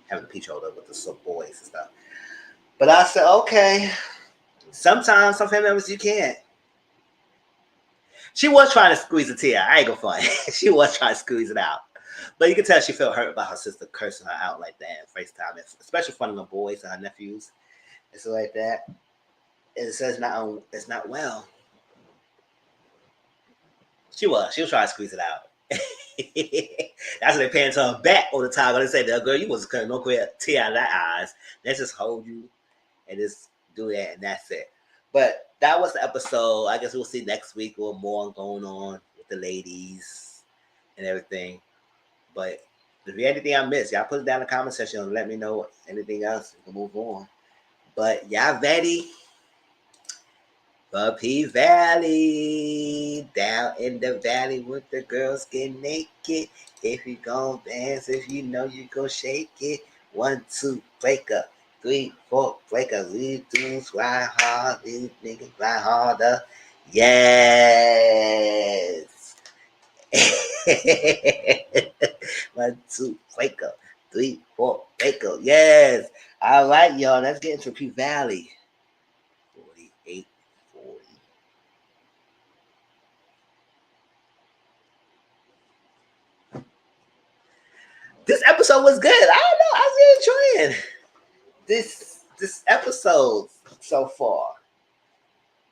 [SPEAKER 1] having the peach holder with the boys and stuff. But I said, okay. Sometimes some family members you can't. She was trying to squeeze a tear. I ain't gonna front. She was trying to squeeze it out. But you can tell she felt hurt about her sister cursing her out like that in FaceTime, especially in front of the boys and her nephews and stuff like that. It says it's not well. She was trying to squeeze it out. That's what they paying to her back all the time. When they say, girl, you wasn't cutting no clear tear out of that eyes. Let's just hold you and just do that, and that's it. But that was the episode. I guess we'll see next week or more going on with the ladies and everything. But if you have anything I missed, y'all put it down in the comment section and let me know anything else. We can move on. But y'all ready for P Valley? Down in the valley with the girls get naked. If you gon' dance, if you know you gon' shake it. 1, 2, break up. 3, 4, break up. We dudes ride hard. These niggas ride harder. Yes. 1, 2, break up. 3, 4, break up. Yes. All right, y'all. Let's get into P Valley. 48, 40. This episode was good. I don't know. I was really enjoying this episode so far.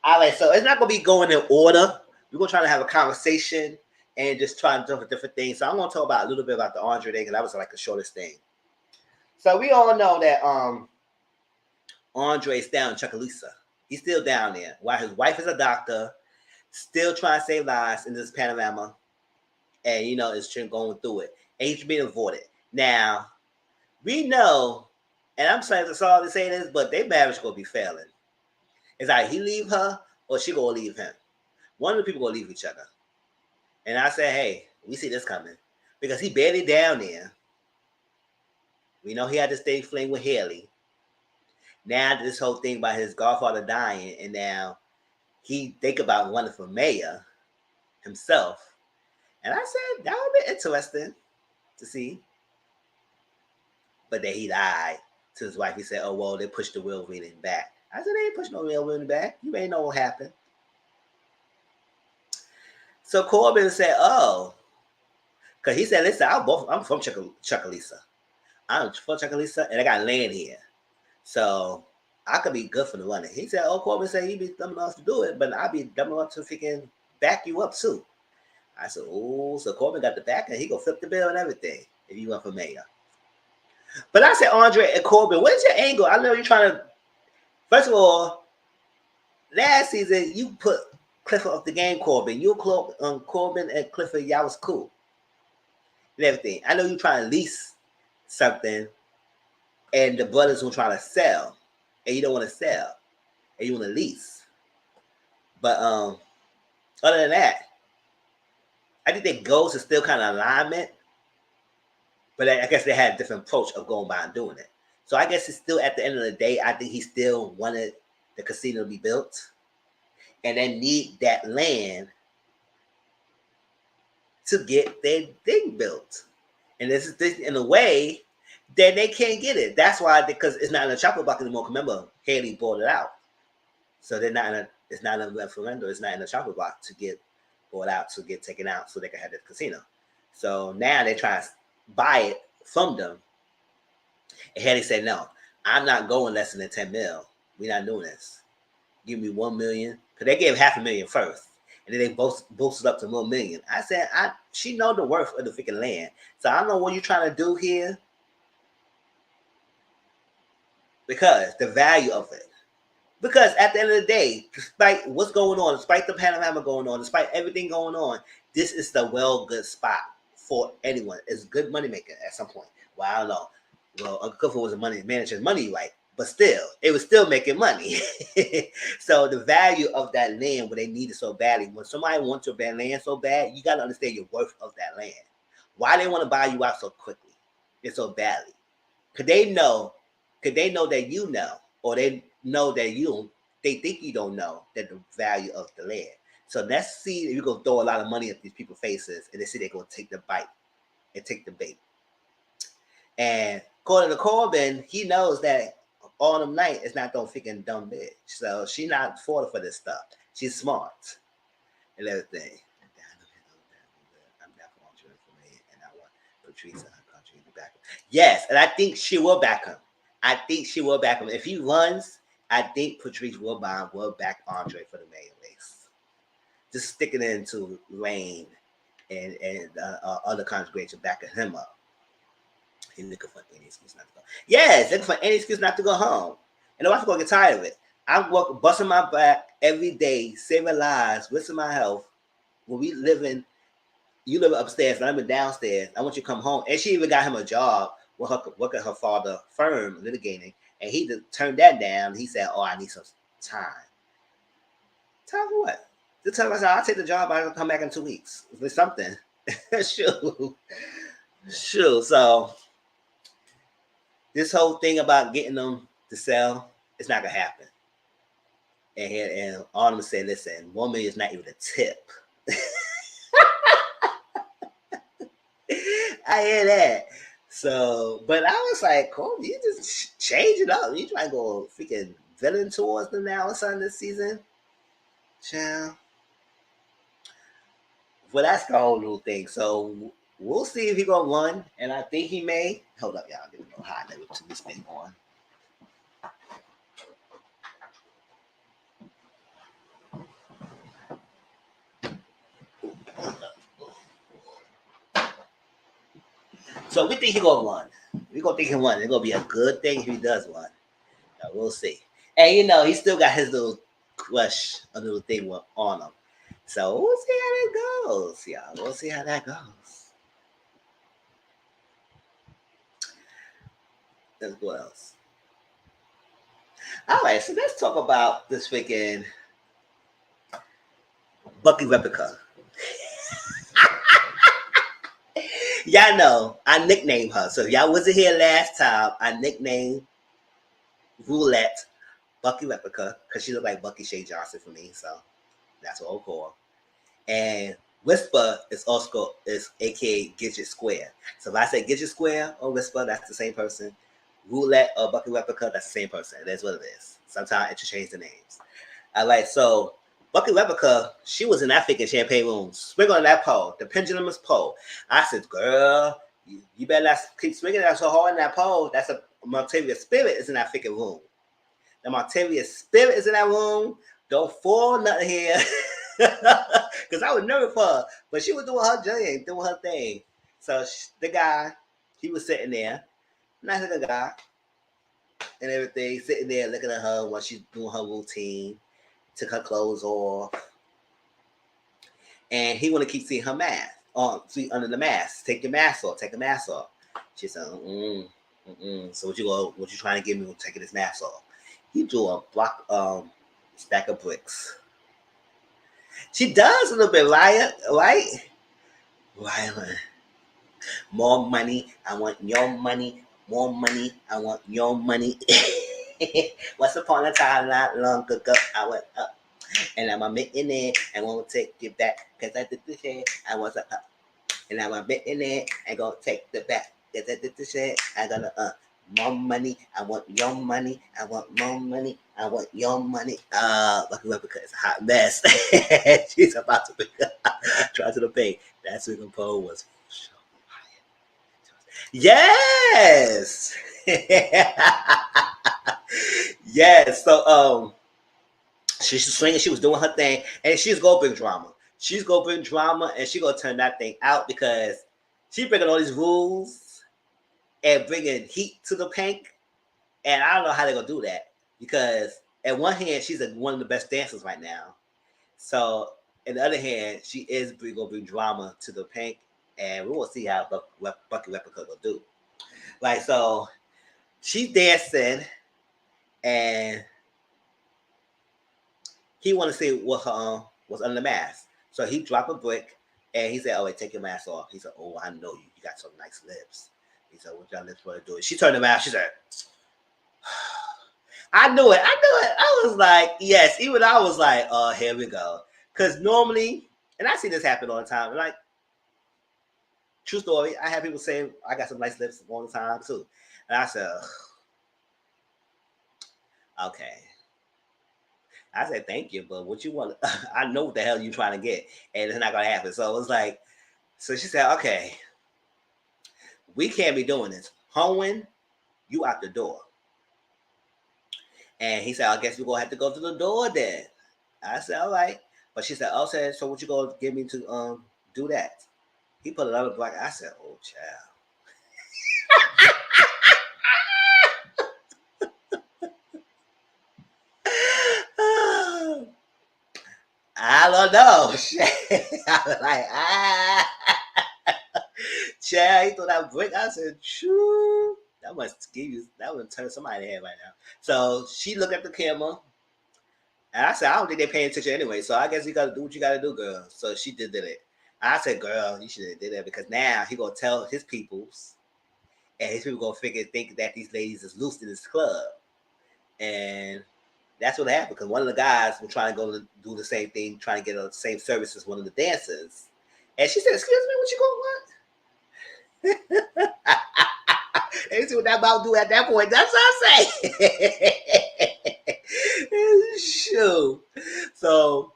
[SPEAKER 1] All right, so it's not gonna be going in order. We're gonna try to have a conversation and just try and talk different things. So I'm gonna talk about a little bit about the Andre thing because that was like the shortest thing. So we all know that Andre's down in Chucalissa. He's still down there. While his wife is a doctor, still trying to save lives in this panorama, and is going through it. And he's being avoided. Now, we know, and I'm sorry to say this, but their marriage gonna be failing. It's like he leave her or she gonna leave him. One of the people gonna leave each other. And I said, hey, we see this coming. Because he barely down there. We know he had to stay fling with Haley. Now this whole thing about his godfather dying, and now he think about running for mayor himself. And I said, that would be interesting to see. But then he lied to his wife. He said, oh, well, they pushed the will reading back. I said, they ain't pushed no will reading back. You ain't know what happened. So Corbin said, oh, because he said, listen, I'm from Chucalissa. I'm from Chucalissa, and I got land here. So I could be good for the running. He said, oh, Corbin said he'd be dumb enough to do it, but I'd be dumb enough to freaking back you up too. I said, oh, so Corbin got the back, and he gonna flip the bill and everything if you run for mayor. But I said, Andre and Corbin, what's your angle? I know you're trying to, first of all, last season you put Clifford off the game, Corbin. You Corbin and Clifford, y'all was cool. And everything. I know you're trying to lease something, and the brothers were trying to sell, and you don't want to sell, and you want to lease. But other than that, I think their goals are still kind of alignment, but I guess they had a different approach of going by and doing it. So I guess it's still, at the end of the day, I think he still wanted the casino to be built, and they need that land to get their thing built. And this is in a way that they can't get it. That's why, because it's not in a chopper block anymore. Remember, Haley bought it out. So they're not in a, it's not in a referendum, it's not in a chopper block to get bought out, to get taken out so they can have the casino. So now they try to buy it from them. And Haley said, no, I'm not going less than 10 mil. We're not doing this. give me 1 million. Because they gave $500,000 first. And then they boosted up to 1 million. I said, she know the worth of the freaking land. So I don't know what you're trying to do here. Because the value of it. Because at the end of the day, despite what's going on, despite the panorama going on, despite everything going on, this is the good spot for anyone. It's good money making at some point. Well, I don't know. Well, Uncle Clifford was a money manager's money, right? But still, it was still making money. So the value of that land, when they need it so badly, when somebody wants your land so bad, you got to understand your worth of that land. Why they want to buy you out so quickly and so badly? Could they know that you know, or they know that they think you don't know that the value of the land. So let's see if you're going to throw a lot of money at these people's faces and they see they're going to take the bite and take the bait. And according to Corbin, he knows that Autumn Night is not no freaking dumb bitch. So she's not falling for this stuff. She's smart and everything. I'm not going for me, and I want Patrice and her country to back him. Yes, and I think she will back him. If he runs, I think Patrice will back Andre for the mayor race. Just sticking into Lane and other congregation backing him up. He's looking for any excuse not to go. Yes, looking for any excuse not to go home. And I'm going to get tired of it. I'm busting my back every day, saving lives, risking my health. When you live upstairs and I'm downstairs. I want you to come home. And she even got him a job with working her father's firm, litigating. And he just turned that down. He said, I need some time. Time for what? Just tell myself, I'll take the job. I'll come back in 2 weeks with something. Sure. So this whole thing about getting them to sell, it's not going to happen. And Autumn said, listen, 1 million is not even a tip. I hear that. So, but I was like, cool, you just change it up. You try to go freaking villain towards them now or something this season. Child. Well, that's the whole little thing. So we'll see if he's gonna run, and I think he may. Hold up, y'all. Give me a little high level to this thing on. So we think he's gonna run. We're gonna think he run. It's gonna be a good thing if he does run. Now, we'll see. And he still got his little crush, a little thing on him. So we'll see how that goes, y'all. We'll see how that goes. Let's go else. All right, so let's talk about this freaking Bucky replica. Y'all know I nicknamed her. So if y'all wasn't here last time, I nicknamed Roulette Bucky replica because she looked like Bucky Shea Johnson for me. So that's what I'll call her. And Whisper is aka Gidget Square. So if I say Gidget Square or Whisper, that's the same person. Roulette or Bucky replica, that's the same person. That's what it is. Sometimes I interchange the names. All right, so Bucky replica, she was in that freaking champagne room, swinging on that pole, the pendulum's pole. I said, girl, you better not keep swinging that so hard in that pole. That's a Montevideo spirit is in that freaking room. The Montevideo spirit is in that room. Don't fall nothing here. Because I was nervous for her. But she was doing her thing. So the guy, he was sitting there, nice little guy, and everything, sitting there looking at her while she's doing her routine. Took her clothes off, and he want to keep seeing her mask see under the mask. Take your mask off. Take the mask off. She said, So what you trying to give me with taking this mask off? He drew a block, stack of bricks. She does a little bit, right? Right. More money. I want your money. More money. I want your money. Once upon a time, not long ago, I went up, and I'm a millionaire. I won't take it back, cause I did the shit. I was up, and I'm a millionaire. I gonna take the back, cause I did the shit. I gonna more money. I want your money. I want more money. I want your money. Lucky because it's a hot mess. She's about to try to the paint. That sweet pole was so high. Yes. Yes, so She's swinging. She was doing her thing, and she's gonna bring drama. She's gonna bring drama, and she's gonna turn that thing out because she's bringing all these rules and bringing heat to the pink. And I don't know how they're gonna do that because at one hand she's one of the best dancers right now. So on the other hand, she is gonna bring drama to the pink, and we will see how Bucky Replica will do. Like so, she's dancing, and he want to see what her was under the mask. So he dropped a brick, and he said, "Oh wait, take your mask off." He said, "Oh, I know you. You got some nice lips." He said, "What y'all lips want to do?" She turned around. She said, I knew it. I knew it. I was like, yes. Even I was like, oh, here we go. Because normally, and I see this happen all the time. Like, true story. I have people saying I got some nice lips all the time too, and I said, okay. I said thank you, but what you want? I know what the hell you trying to get, and it's not gonna happen. So it was like, so she said, okay, we can't be doing this. Hoeing, you out the door. And he said, I guess we're gonna have to go to the door then. I said, all right. But she said, oh, so what you gonna give me to do that? He put another black. I said, oh child. I don't know. I was like, child, he threw that brick. I said, true. That must give you, that would turn somebody's head right now. So she looked at the camera. And I said, I don't think they're paying attention anyway. So I guess you gotta do what you gotta do, girl. So she did it. I said, girl, you should have did that because now he gonna tell his peoples, and his people gonna think that these ladies is loose in this club. And that's what happened because one of the guys was trying to go to do the same thing, trying to get the same service as one of the dancers. And she said, excuse me, what you gonna want? And you see what that about do at that point. That's what I say. Shoot. So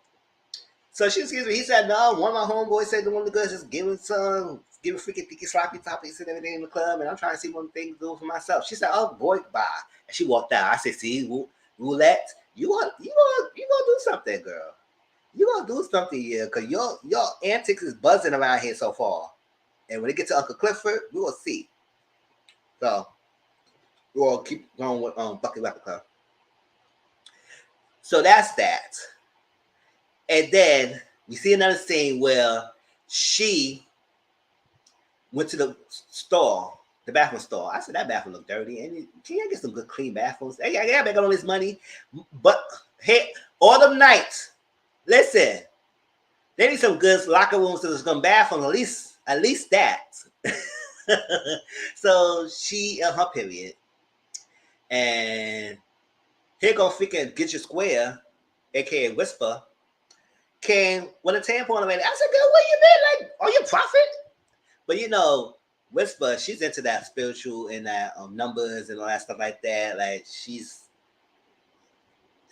[SPEAKER 1] she excuse me. He said, no, one of my homeboys said one of the girls just giving freaking thicky sloppy topics and everything in the club, and I'm trying to see one thing to do for myself. She said, oh boy, bye. And she walked out. I said, see, roulette, you gonna do something, girl. You gonna do something here, because your antics is buzzing around here so far. And when it gets to Uncle Clifford, we will see. So we'll keep going with Bucky Replica. So that's that. And then we see another scene where she went to the store, the bathroom store. I said, that bathroom look dirty. And can you get some good clean bathrooms? Hey, I got all this money. But hey, all them nights, listen, they need some good locker rooms to some bathrooms, at least that. So she in her period. And here go freaking Get Your Square, aka Whisper, came with a tampon already. I said, girl, where you been? Like, are you a prophet? But you know, Whisper, she's into that spiritual and that numbers and all that stuff like that. Like she's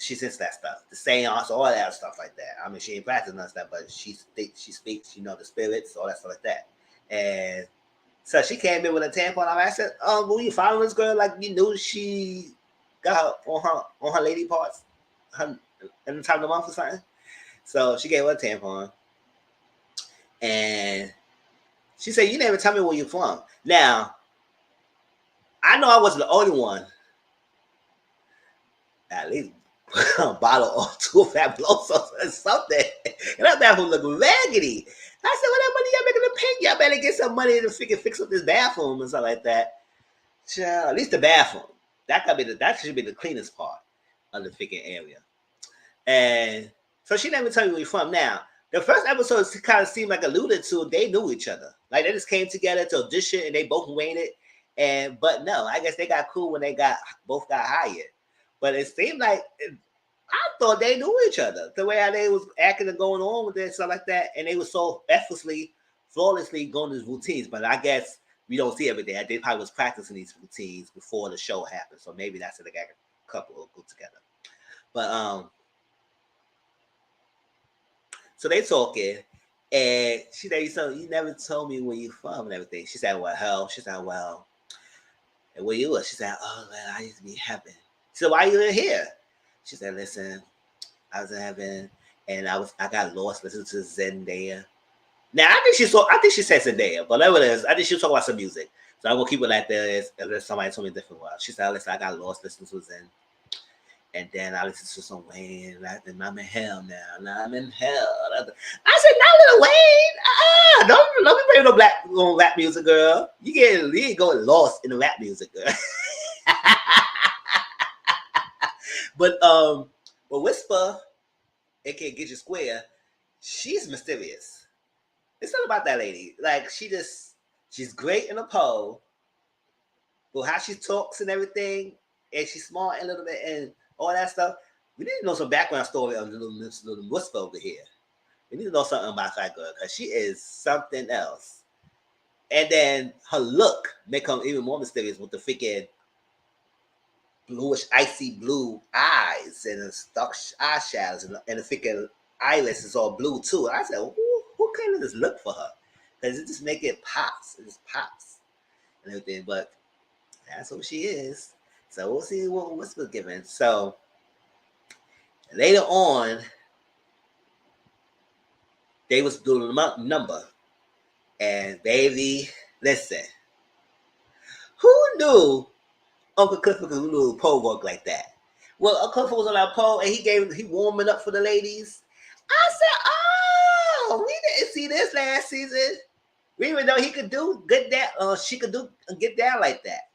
[SPEAKER 1] into that stuff, the seance, all that stuff like that. I mean, she ain't practicing none of that, but she speaks, you know, the spirits, all that stuff like that. And so she came in with a tampon. I said, "Oh, were you following this girl? Like you knew she got her on her lady parts, in the time of the month or something?" So she gave her a tampon, and she said, "You never tell me where you're from." Now, I know I wasn't the only one. At least a bottle or two of Fabuloso or something. And that bathroom looked raggedy. I said, well, that money y'all making the pink. Y'all better get some money to fix up this bathroom and stuff like that. Child, at least the bathroom. That should be the cleanest part of the freaking area. And so she never tell me where you're from. Now, the first episode kind of seemed like alluded to they knew each other. Like they just came together to audition and they both waited. But no, I guess they got cool when they both got hired. But it seemed like I thought they knew each other. The way how they was acting and going on with it and stuff like that. And they were so effortlessly, flawlessly going to these routines. But I guess we don't see everything. They probably was practicing these routines before the show happened. So maybe that's how they got a couple of go together. But so they talking. And she said, so you never told me where you from and everything. She said, well, hell. She said, well, and where you was? She said, oh, man, I used to be in heaven. She said, why are you in here? She said, listen, I was in heaven, and I got lost listening to Zendaya. Now I think she said Zendaya, but whatever it is, I think she was talking about some music. So I'm gonna keep it like that unless somebody told me a different one. She said, "Listen, I got lost listening to Zen." And then I listened to some Wayne, and I'm in hell now. Now I'm in hell. I said, not Lil Wayne. Don't be playing no rap music, girl. You ain't going lost in the rap music, girl. but Whisper, aka Get You Square, she's mysterious. It's not about that lady. Like she's great in a pole, but how she talks and everything, and she's smart a little bit and all that stuff. We need to know some background story on little Whisper over here. We need to know something about that girl because she is something else. And then her look make her even more mysterious with the freaking bluish, icy blue eyes and the dark eyeshadows and the freaking eyelids is all blue too. And I said, who kind of this look for her? Because it just make it pops. It just pops and everything. But that's what she is. So we'll see what Whisper's giving. So later on, they was doing a number. And baby, listen. Who knew Uncle Clifford could do pole work like that? Well, Uncle Clifford was on that pole and he warming up for the ladies. I said, oh, we didn't see this last season. We didn't know he could do good that she could do get down like that.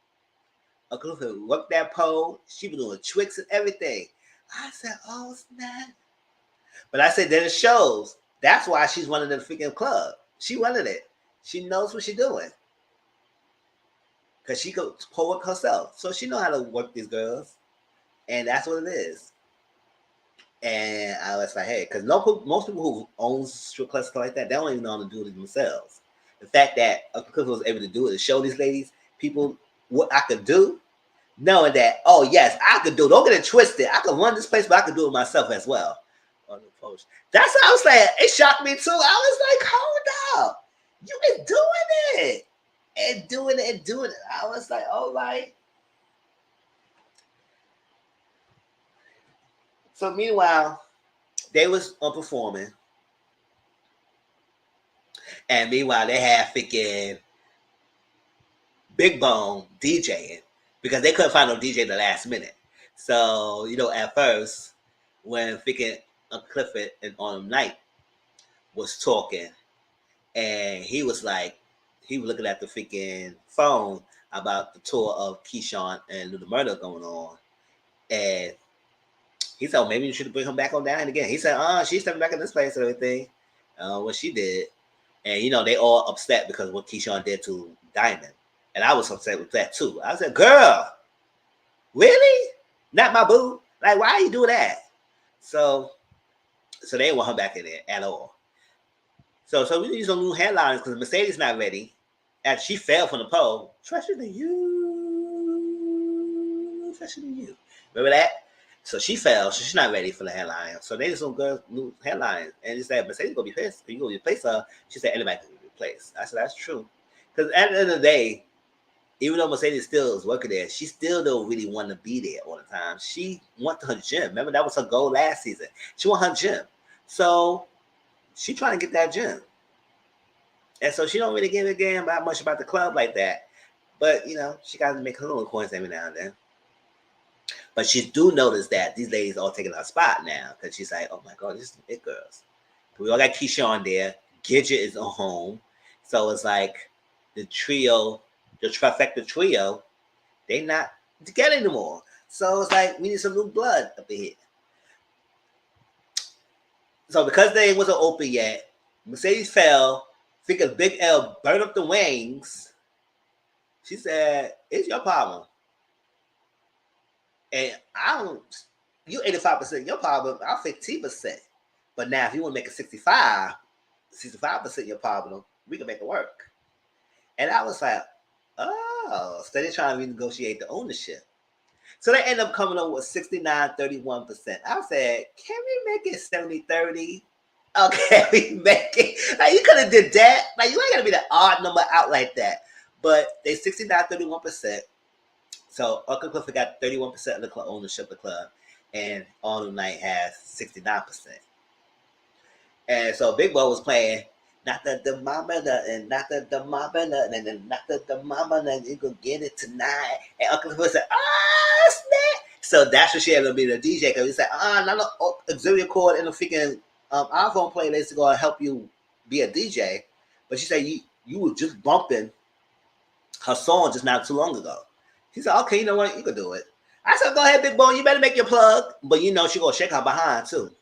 [SPEAKER 1] Uncle Clifford worked that pole. She was doing tricks and everything. I said, oh snap. But I said then it shows. That's why she's running the freaking club. She running it. She knows what she's doing. Because she could pole work herself. So she know how to work these girls. And that's what it is. And I was like, hey, because most people who own strip clubs stuff like that, they don't even know how to do it themselves. The fact that Uncle Clifford was able to do it, to show these ladies, people, what I could do, knowing that, oh, yes, I could do it. Don't get it twisted. I could run this place, but I could do it myself as well. On the post. That's what I was saying. It shocked me, too. I was like, hold up. You been doing it. And doing it. I was like, all right. So meanwhile, they was performing. And meanwhile, they had freaking Big Bone DJing because they couldn't find no DJ the last minute. So, at first, when freaking Clifford and On Night was talking, and he was looking at the freaking phone about the tour of Keyshawn and Little Murder going on. And he said, maybe you should bring him back on down again. He said, she's stepping back in this place and everything. What she did. And, they all upset because of what Keyshawn did to Diamond. And I was upset with that, too. I said, girl, really? Not my boo? Like, why you do that? So they didn't want her back in there at all. So we need some new headlines because Mercedes not ready. And she fell from the pole. Fresher than you. Remember that? So she fell. So she's not ready for the headline. So they just some girls new headlines. And he said, Mercedes gonna be pissed. You gonna replace her. She said, anybody can be replaced. I said, that's true. Because at the end of the day, even though Mercedes still is working there, she still don't really want to be there all the time. She wants her gym. Remember, that was her goal last season. She want her gym. So she trying to get that gym. And so she don't really give a damn about much about the club like that. But, she got to make her little coins every now and then. But she do notice that these ladies all taking her spot now. Because she's like, oh my God, this is the big girls. We all got Keyshawn there. Gidget is at home. So it's like the trio, the trifecta trio, they not together anymore. So it's like we need some new blood up in here. So because they wasn't open yet, Mercedes fell, thinking Big L burned up the wings. She said, it's your problem. And you 85% your problem, I'm 15%. But now if you want to make it 65% your problem, we can make it work. And I was like, oh, so they're trying to renegotiate the ownership. So they end up coming up with 69-31%. I said, can we make it 70-30? Okay, we make it. Like, you could have did that. Like, you ain't got to be the odd number out like that. But they 69-31%. So Uncle Clifford got 31% of the club ownership of the club. and All New Night has 69%. And so Big Bo was playing not the mama and not the mama and then not the mama and you gonna get it tonight. And Uncle Phil said, "Ah, snap!" So that's what she had to be the DJ because he said, not an auxiliary cord in the freaking iPhone playlist to go and help you be a DJ." But she said you were just bumping her song just not too long ago. He said, "Okay, you know what? You can do it." I said, "Go ahead, Big Bo. You better make your plug." But you know she gonna shake her behind too.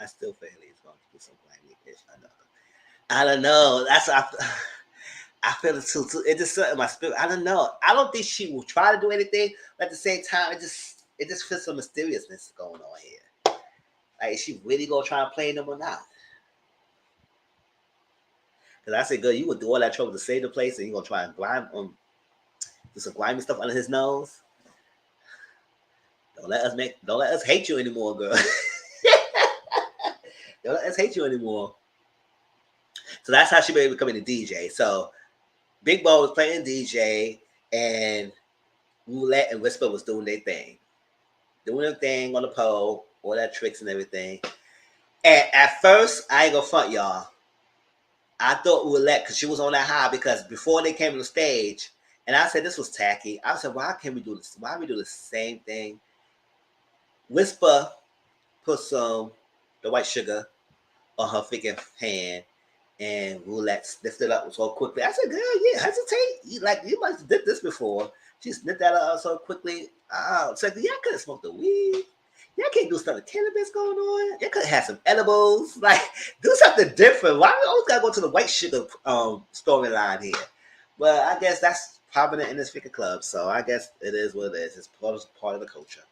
[SPEAKER 1] I still feel he's gonna do some ish. I don't know. I feel it too. It just in my spirit. I don't know. I don't think she will try to do anything, but at the same time, it just feels some mysteriousness going on here. Like, is she really gonna try and play them or not? Because I said, "Girl, you would do all that trouble to save the place, and you gonna try and do some grimy stuff under his nose. Don't let us hate you anymore, girl. Don't let us hate you anymore." So that's how she made becoming a DJ. So Big Bo was playing DJ, and Roulette and Whisper was doing their thing on the pole, all that tricks and everything. And at first, I ain't gonna front y'all. I thought Roulette, because she was on that high, because before they came on the stage, and I said this was tacky. I said, why can't we do this? Why we do the same thing? Whisper put the white sugar on her freaking hand, and Roulette sniffed it up so quickly. I said, "Girl, yeah, hesitate. You must have did this before." She sniffed that up so quickly. So y'all could have smoked the weed. Y'all can't do something cannabis going on. Y'all could have some edibles. Like, do something different. Why we always gotta go to the white sugar storyline here? But I guess that's prominent in this freaking club. So I guess it is what it is. It's part of the culture.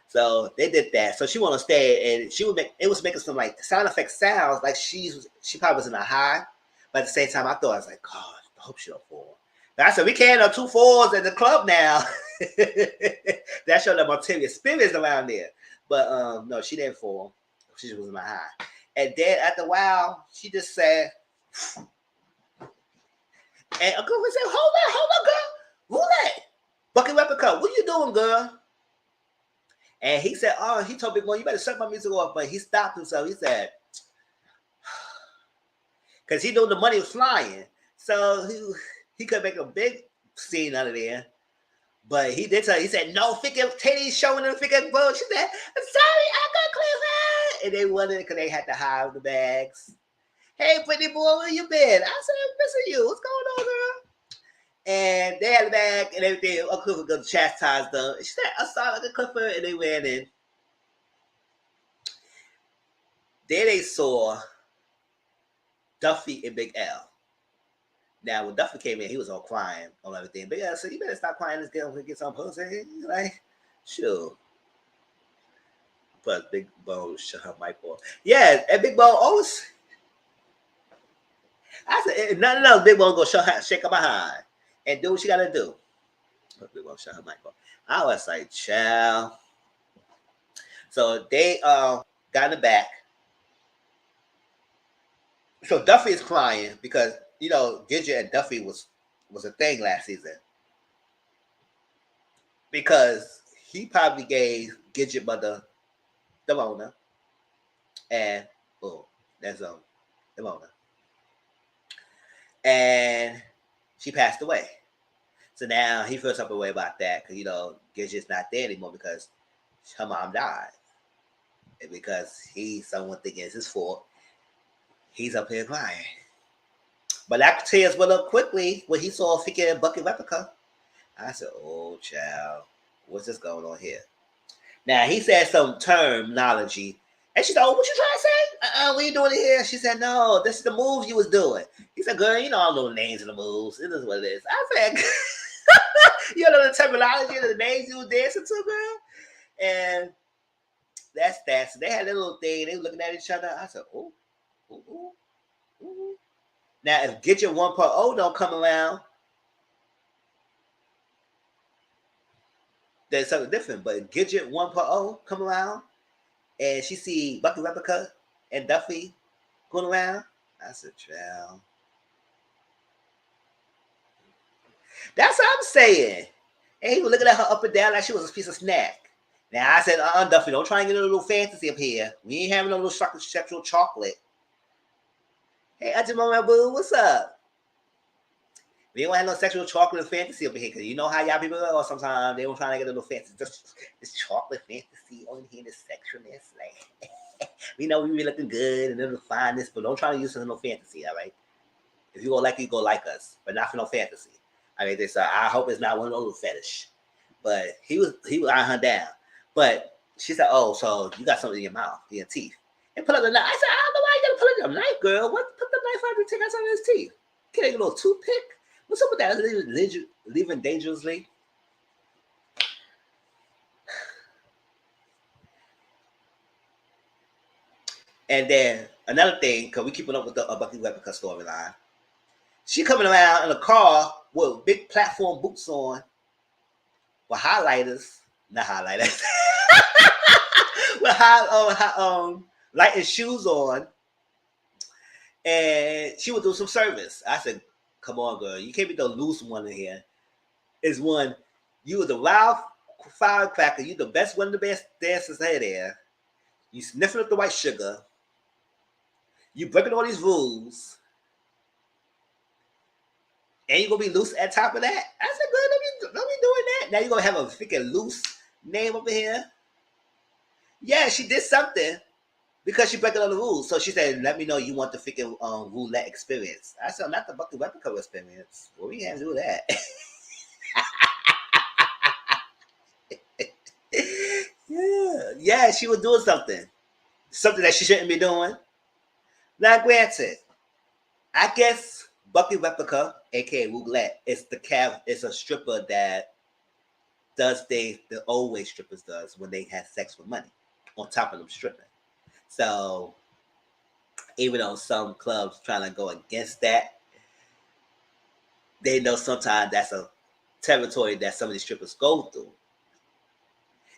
[SPEAKER 1] So they did that. So she wanted to stay, and it was making some like sound effect sounds, like she probably was in a high, but at the same time I was like, God, I hope she don't fall. But I said, we can't have 2 4s in the club now. That showed the Monteria spirits around there. But no, she didn't fall. She was in a high. And then after a while, she just said, and Uncle Phil said, hold on, girl. Roulette. Bucket Replica, what you doing, girl? And he said, he told Big Bo, you better shut my music off. But he stopped himself. He said, because he knew the money was flying. So he could make a big scene out of there. But he did tell he said, no, freaking titties showing them freaking bones. She said, I'm sorry, I got clear that. And they wanted it because they had to hide the bags. Hey, pretty boy, where you been? I said, I'm missing you. What's going on, girl? And they had the bag and everything. Uncle Clifford go to chastise them. She said, I saw Uncle Clifford, and they ran in. Then they saw Duffy and Big L. Now, when Duffy came in, he was all crying on everything. Big L said, you better stop crying. Let's get some pussy. He's like, sure. But Big Bo shut her mic off. Yeah, and Big Bo always. I said, nothing else. Big Bo go shake her behind and do what she got to do. But Big Bo shut her mic off. I was like, child. So they got in the back. So Duffy is crying because, Gidget and Duffy was a thing last season. Because he probably gave Gidget mother the Mona. And, that's the Mona. And she passed away. So now he feels some way about that because, Gidget's not there anymore because her mom died. And because someone thinking it's his fault, he's up here crying. But that tears went up quickly when he saw a freaking bucket replica. I said, oh, child, what's this going on here? Now, he said some terminology. And she said, oh, what you trying to say? What you doing here? She said, no, this is the moves you was doing. He said, girl, all know the names of the moves. It is what it is. I said, you know the terminology of the names you was dancing to, girl? And that's that. So they had a little thing. They were looking at each other. I said, oh. Now, if Gidget 1.0 don't come around, there's something different. But Gidget 1.0 come around, and she see Bucky Replica and Duffy going around, I said, child. That's what I'm saying. And he was looking at her up and down like she was a piece of snack. Now I said, Duffy, don't try and get a little fantasy up here. We ain't having no little sexual chocolate. Hey, Auntie Mama Boo, what's up? We don't have no sexual chocolate fantasy up here, because you know how y'all people are sometimes. They don't try to get a little fantasy. Just this chocolate fantasy on here, this sexualness. Like, we know we be looking good and it'll find this, but don't try to use it in no fantasy, all right? If you go like you, go like us, but not for no fantasy. I mean, this I hope it's not one of those fetish. But he was eyeing her down. But she said, "Oh, so you got something in your mouth, in your teeth?" And put up the knife. I said, "I don't know why you gotta put up your knife, girl. What? Put the knife out and take out some of his teeth. Can I get a little toothpick? What's up with that? Leaving dangerously." And then another thing, because we keeping up with the Bucky Replica storyline. She coming around in a car with big platform boots on, with highlighters, not highlighters, with lighting shoes on, and she would do some service. I said, "Come on, girl, you can't be the loose one in here. Is one, you were the wild firecracker. You the best one of the best dancers there. You sniffing up the white sugar. You breaking all these rules." And you're gonna be loose at top of that? I said, "Girl, don't be doing that. Now you're gonna have a freaking loose name over here." Yeah, she did something because she breaking all the rules. So she said, "Let me know you want the freaking roulette experience." I said, "Not the Bucky Replica experience. Well, we can't do that." Yeah, she was doing something that she shouldn't be doing. Now, granted, I guess Bucky Replica, aka Roulette, it's a stripper that does the old way strippers does when they have sex with money on top of them stripping. So even though some clubs trying to go against that, they know sometimes that's a territory that some of these strippers go through.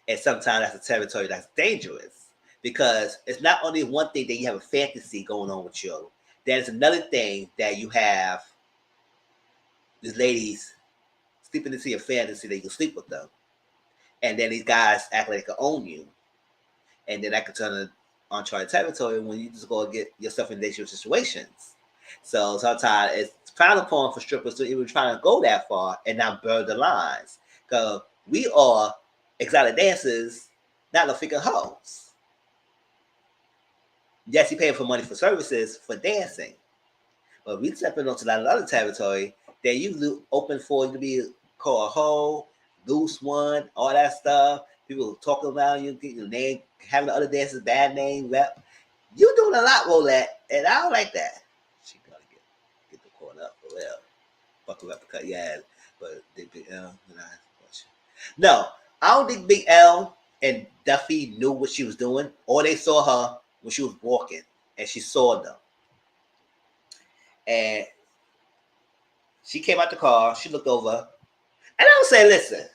[SPEAKER 1] And sometimes that's a territory that's dangerous, because it's not only one thing that you have a fantasy going on with you. There's another thing that you have these ladies sleeping into your fantasy that you can sleep with them. And then these guys act like they can own you. And then that could turn to uncharted territory when you just go and get yourself in dangerous situations. So sometimes it's frowned upon for strippers to even try to go that far and not burn the lines. Because we are exotic dancers, not no freaking hoes. Yes, you paying for money for services for dancing. But we stepping onto that other territory that you open for to be called a hoe, loose one, all that stuff. People talking about you, getting your name, having the other dancers bad name rep. You doing a lot, Roulette, and I don't like that. She gotta get the corner up for real. Buckle up cut, yeah. But Big L, no, I don't think Big L and Duffy knew what she was doing, or they saw her when she was walking, and she saw them. And she came out the car, she looked over, and I was saying, listen,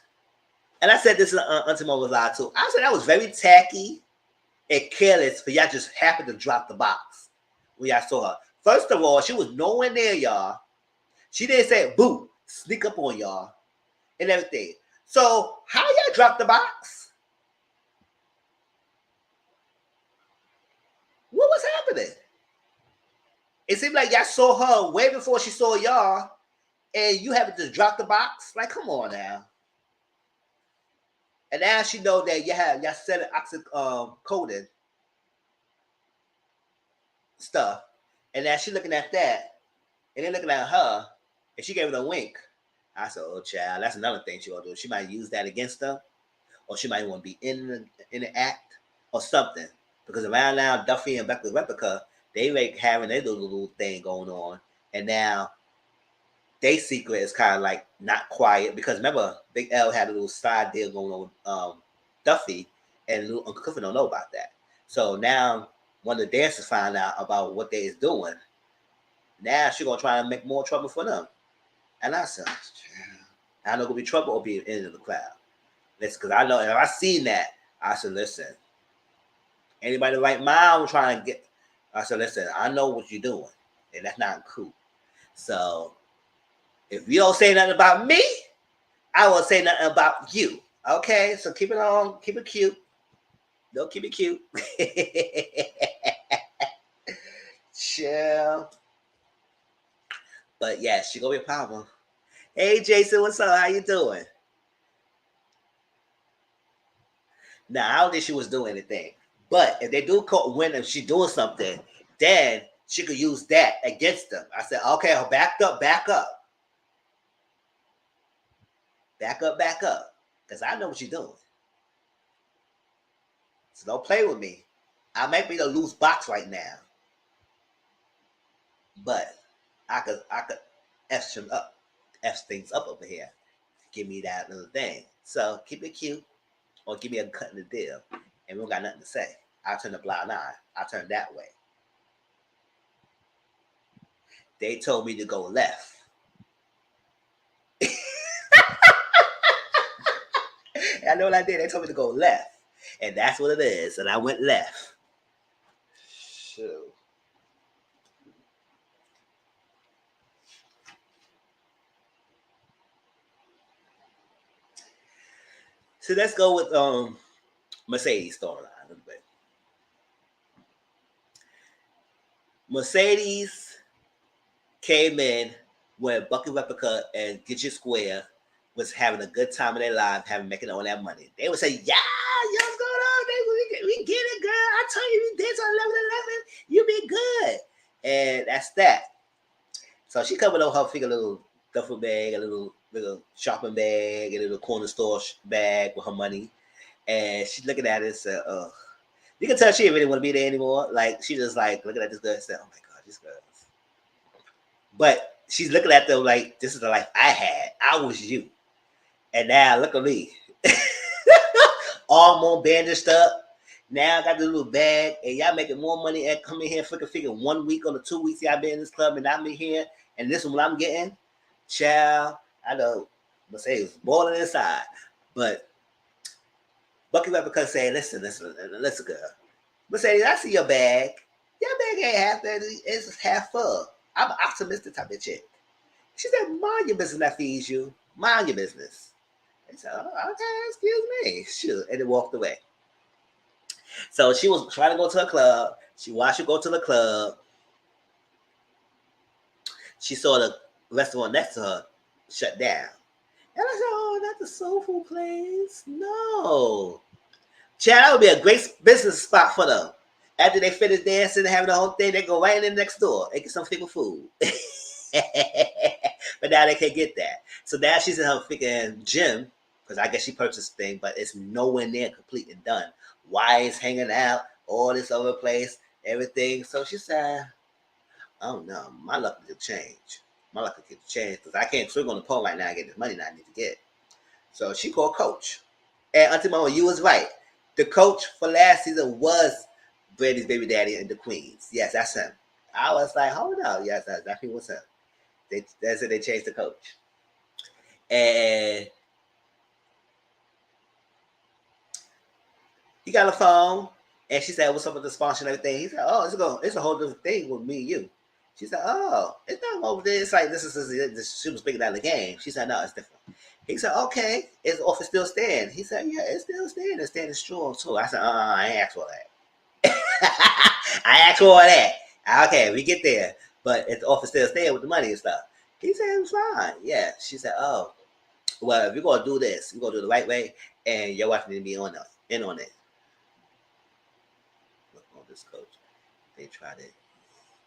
[SPEAKER 1] and I said this Auntie Mo was live too. I said that was very tacky and careless for y'all just happened to drop the box when y'all saw her. First of all, she was nowhere near y'all. She didn't say, boo, sneak up on y'all and everything. So how y'all drop the box? What was happening? It seemed like y'all saw her way before she saw y'all, and you haven't just dropped the box. Like, come on now. And now she know that y'all said it coded stuff, and now she looking at that, and then looking at her, and she gave it a wink. I said, "Oh, child, that's another thing she gonna do. She might use that against her, or she might want to be in the act or something." Because around now, Duffy and Bucky Replica, they like having their little thing going on, and now their secret is kind of like not quiet, because remember, Big L had a little side deal going on with Duffy, and little Uncle Clifford don't know about that. So now when the dancers find out about what they is doing, now she gonna try to make more trouble for them. And I said, I know gonna be trouble or be in the end of the crowd. Listen, because I know if I seen that, I said, listen, anybody right mind trying to get, I said, listen, I know what you're doing, and that's not cool. So if you don't say nothing about me, I won't say nothing about you. Okay, so keep it on, keep it cute. Don't keep it cute. Chill. But yeah, she gonna be a problem. Hey Jason, what's up? How you doing? Now I don't think she was doing anything. But if they do win and she doing something, then she could use that against them. I said, okay, back up, back up, back up, back up. Because I know what you're doing. So don't play with me. I might be a loose box right now, but I could F some up, F things up over here. Give me that little thing. So keep it cute or give me a cut in the deal. And we don't got nothing to say. I'll turn the blind eye. I'll turn that way. They told me to go left. I know what I did. They told me to go left. And that's what it is. And I went left. Shoot. So let's go with Mercedes storyline a little bit. Mercedes came in when Bucky Replica and Get Your Square was having a good time in their life, making all that money. They would say, "Yeah, yo, what's going on? We get it, girl. I told you we did on 11/11. You be good." And that's that. So she covered up her figure little duffel bag, a little shopping bag, a little corner store bag with her money. And she's looking at it and said, "Oh." You can tell she didn't really want to be there anymore. Like she just like looking at this girl and said, "Oh my god, this girl." But she's looking at them like this is the life I had. I was you. And now look at me. All more bandaged up. Now I got the little bag, and y'all making more money and coming here freaking figure 1 week or the 2 weeks y'all been in this club, and I'm in here, and this is what I'm getting. Child, I know Mercedes was boiling inside, but Bucky Replica said, listen, girl. Mercedes, I see your bag. Your bag ain't half that. It's half full. I'm an optimistic type of chick. She said, mind your business that feeds you. Mind your business. I said, oh, okay, excuse me. Shoot. And then walked away. So she was trying to go to a club. While she go to the club, she saw the restaurant next to her shut down. And I said, oh, that's a soul food place. No. Chad, that would be a great business spot for them. After they finish dancing and having the whole thing, they go right in the next door and get some freaking food. But now they can't get that. So now she's in her freaking gym, because I guess she purchased the thing, but it's nowhere near complete and done. Wires hanging out, all this other place, everything. So she said, oh no, my luck could change. My luck could change because I can't swing on the pole right now and get this money that I need to get. So she called coach. And Auntie Mama, you was right. The coach for last season was Brandy's baby daddy and the Queens. Yes, that's him. I was like, hold up. Yes, that's definitely what's him. They said they changed the coach. And he got a phone and she said, what's up with the sponsor and everything? He said, oh, it's a whole different thing with me and you. She said, oh, it's not over there. It's like this she was speaking out of the game. She said, no, it's different. He said, okay, is the offer still stand? He said, yeah, it's still standing. It's standing strong too. I said, I ain't asked for that. I asked for that. Okay, we get there. But if the offer still stand with the money and stuff. He said, it was fine. Yeah. She said, oh, well, if you're going to do this, you're going to do it the right way, and your wife need to be in on it. Look on this coach. They tried it.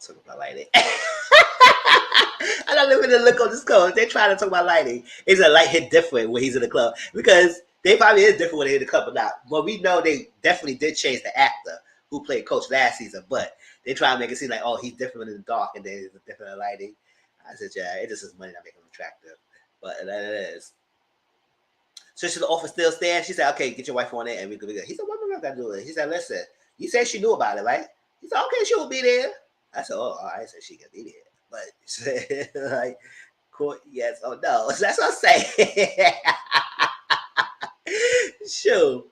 [SPEAKER 1] Talk about lighting. I don't live in the look on this coach. They try to talk about lighting. It's a light hit different when he's in the club because they probably is different when they hit the club or not. But we know they definitely did change the actor who played Coach last season. But they try to make it seem like, oh, he's different in the dark and then it's different in lighting. I said, yeah, it just is money that make him attractive. But that it is. So should the offer still stand? She said, okay, get your wife on it and we could be good. He said, what am I going to do it? He said, listen, you said she knew about it, right? He said, okay, she will be there. I said, oh, I said she can be there. But like, court, yes or no. So that's what I'm saying. Sure.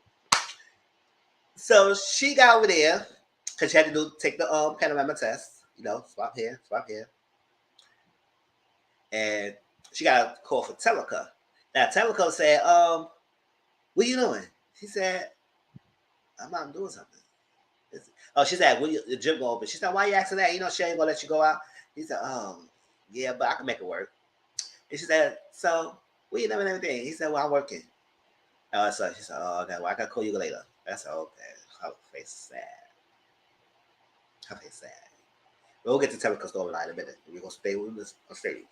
[SPEAKER 1] So she got over there because she had to take the panorama test. You know, swap here. And she got a call for Teleca. Now Teleca said, what you doing? She said, I'm out doing something. Oh, she said, when the gym go open? She said, why you asking that? You know, she ain't gonna let you go out. He said, oh, yeah, but I can make it work. And she said, so, what you doing and everything? He said, well, I'm working. Oh, so she said, oh, okay, well, I gotta call you later. I said, okay. Her face sad. Her face sad. We'll get to Teleco storyline in a minute. We're gonna stay with this stadium.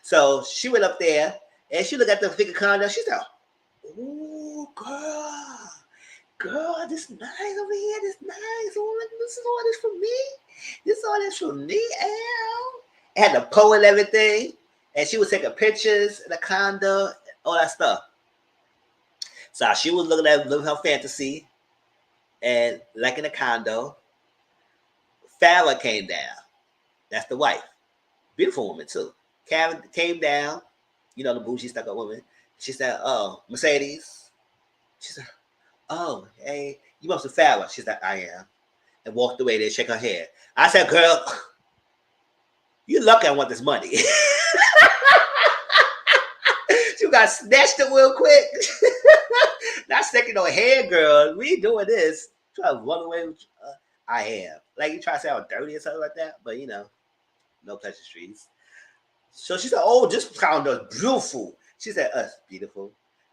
[SPEAKER 1] So she went up there and she looked at the figure condo. She said, oh, girl, this nice over here. This nice. Oh, this is all this for me. This all this for me, Al. It had the pole and everything. And she was taking pictures in the condo, all that stuff. So she was looking at living her fantasy. And like in the condo, Farrah came down. That's the wife. Beautiful woman, too. Karen came down. You know, the bougie stuck up woman. She said, oh, Mercedes. She said, oh, hey, you must be Farrah. She said, I am. And walked away there, shake her head. I said, girl, you lucky I want this money. She got snatched it real quick. Not sticking no hair, girl. We doing this. Try to run away with I am. Like you try to say I'm dirty or something like that, but you know, no pleasure streets. So she said, oh, this condo is beautiful. She said, us, beautiful.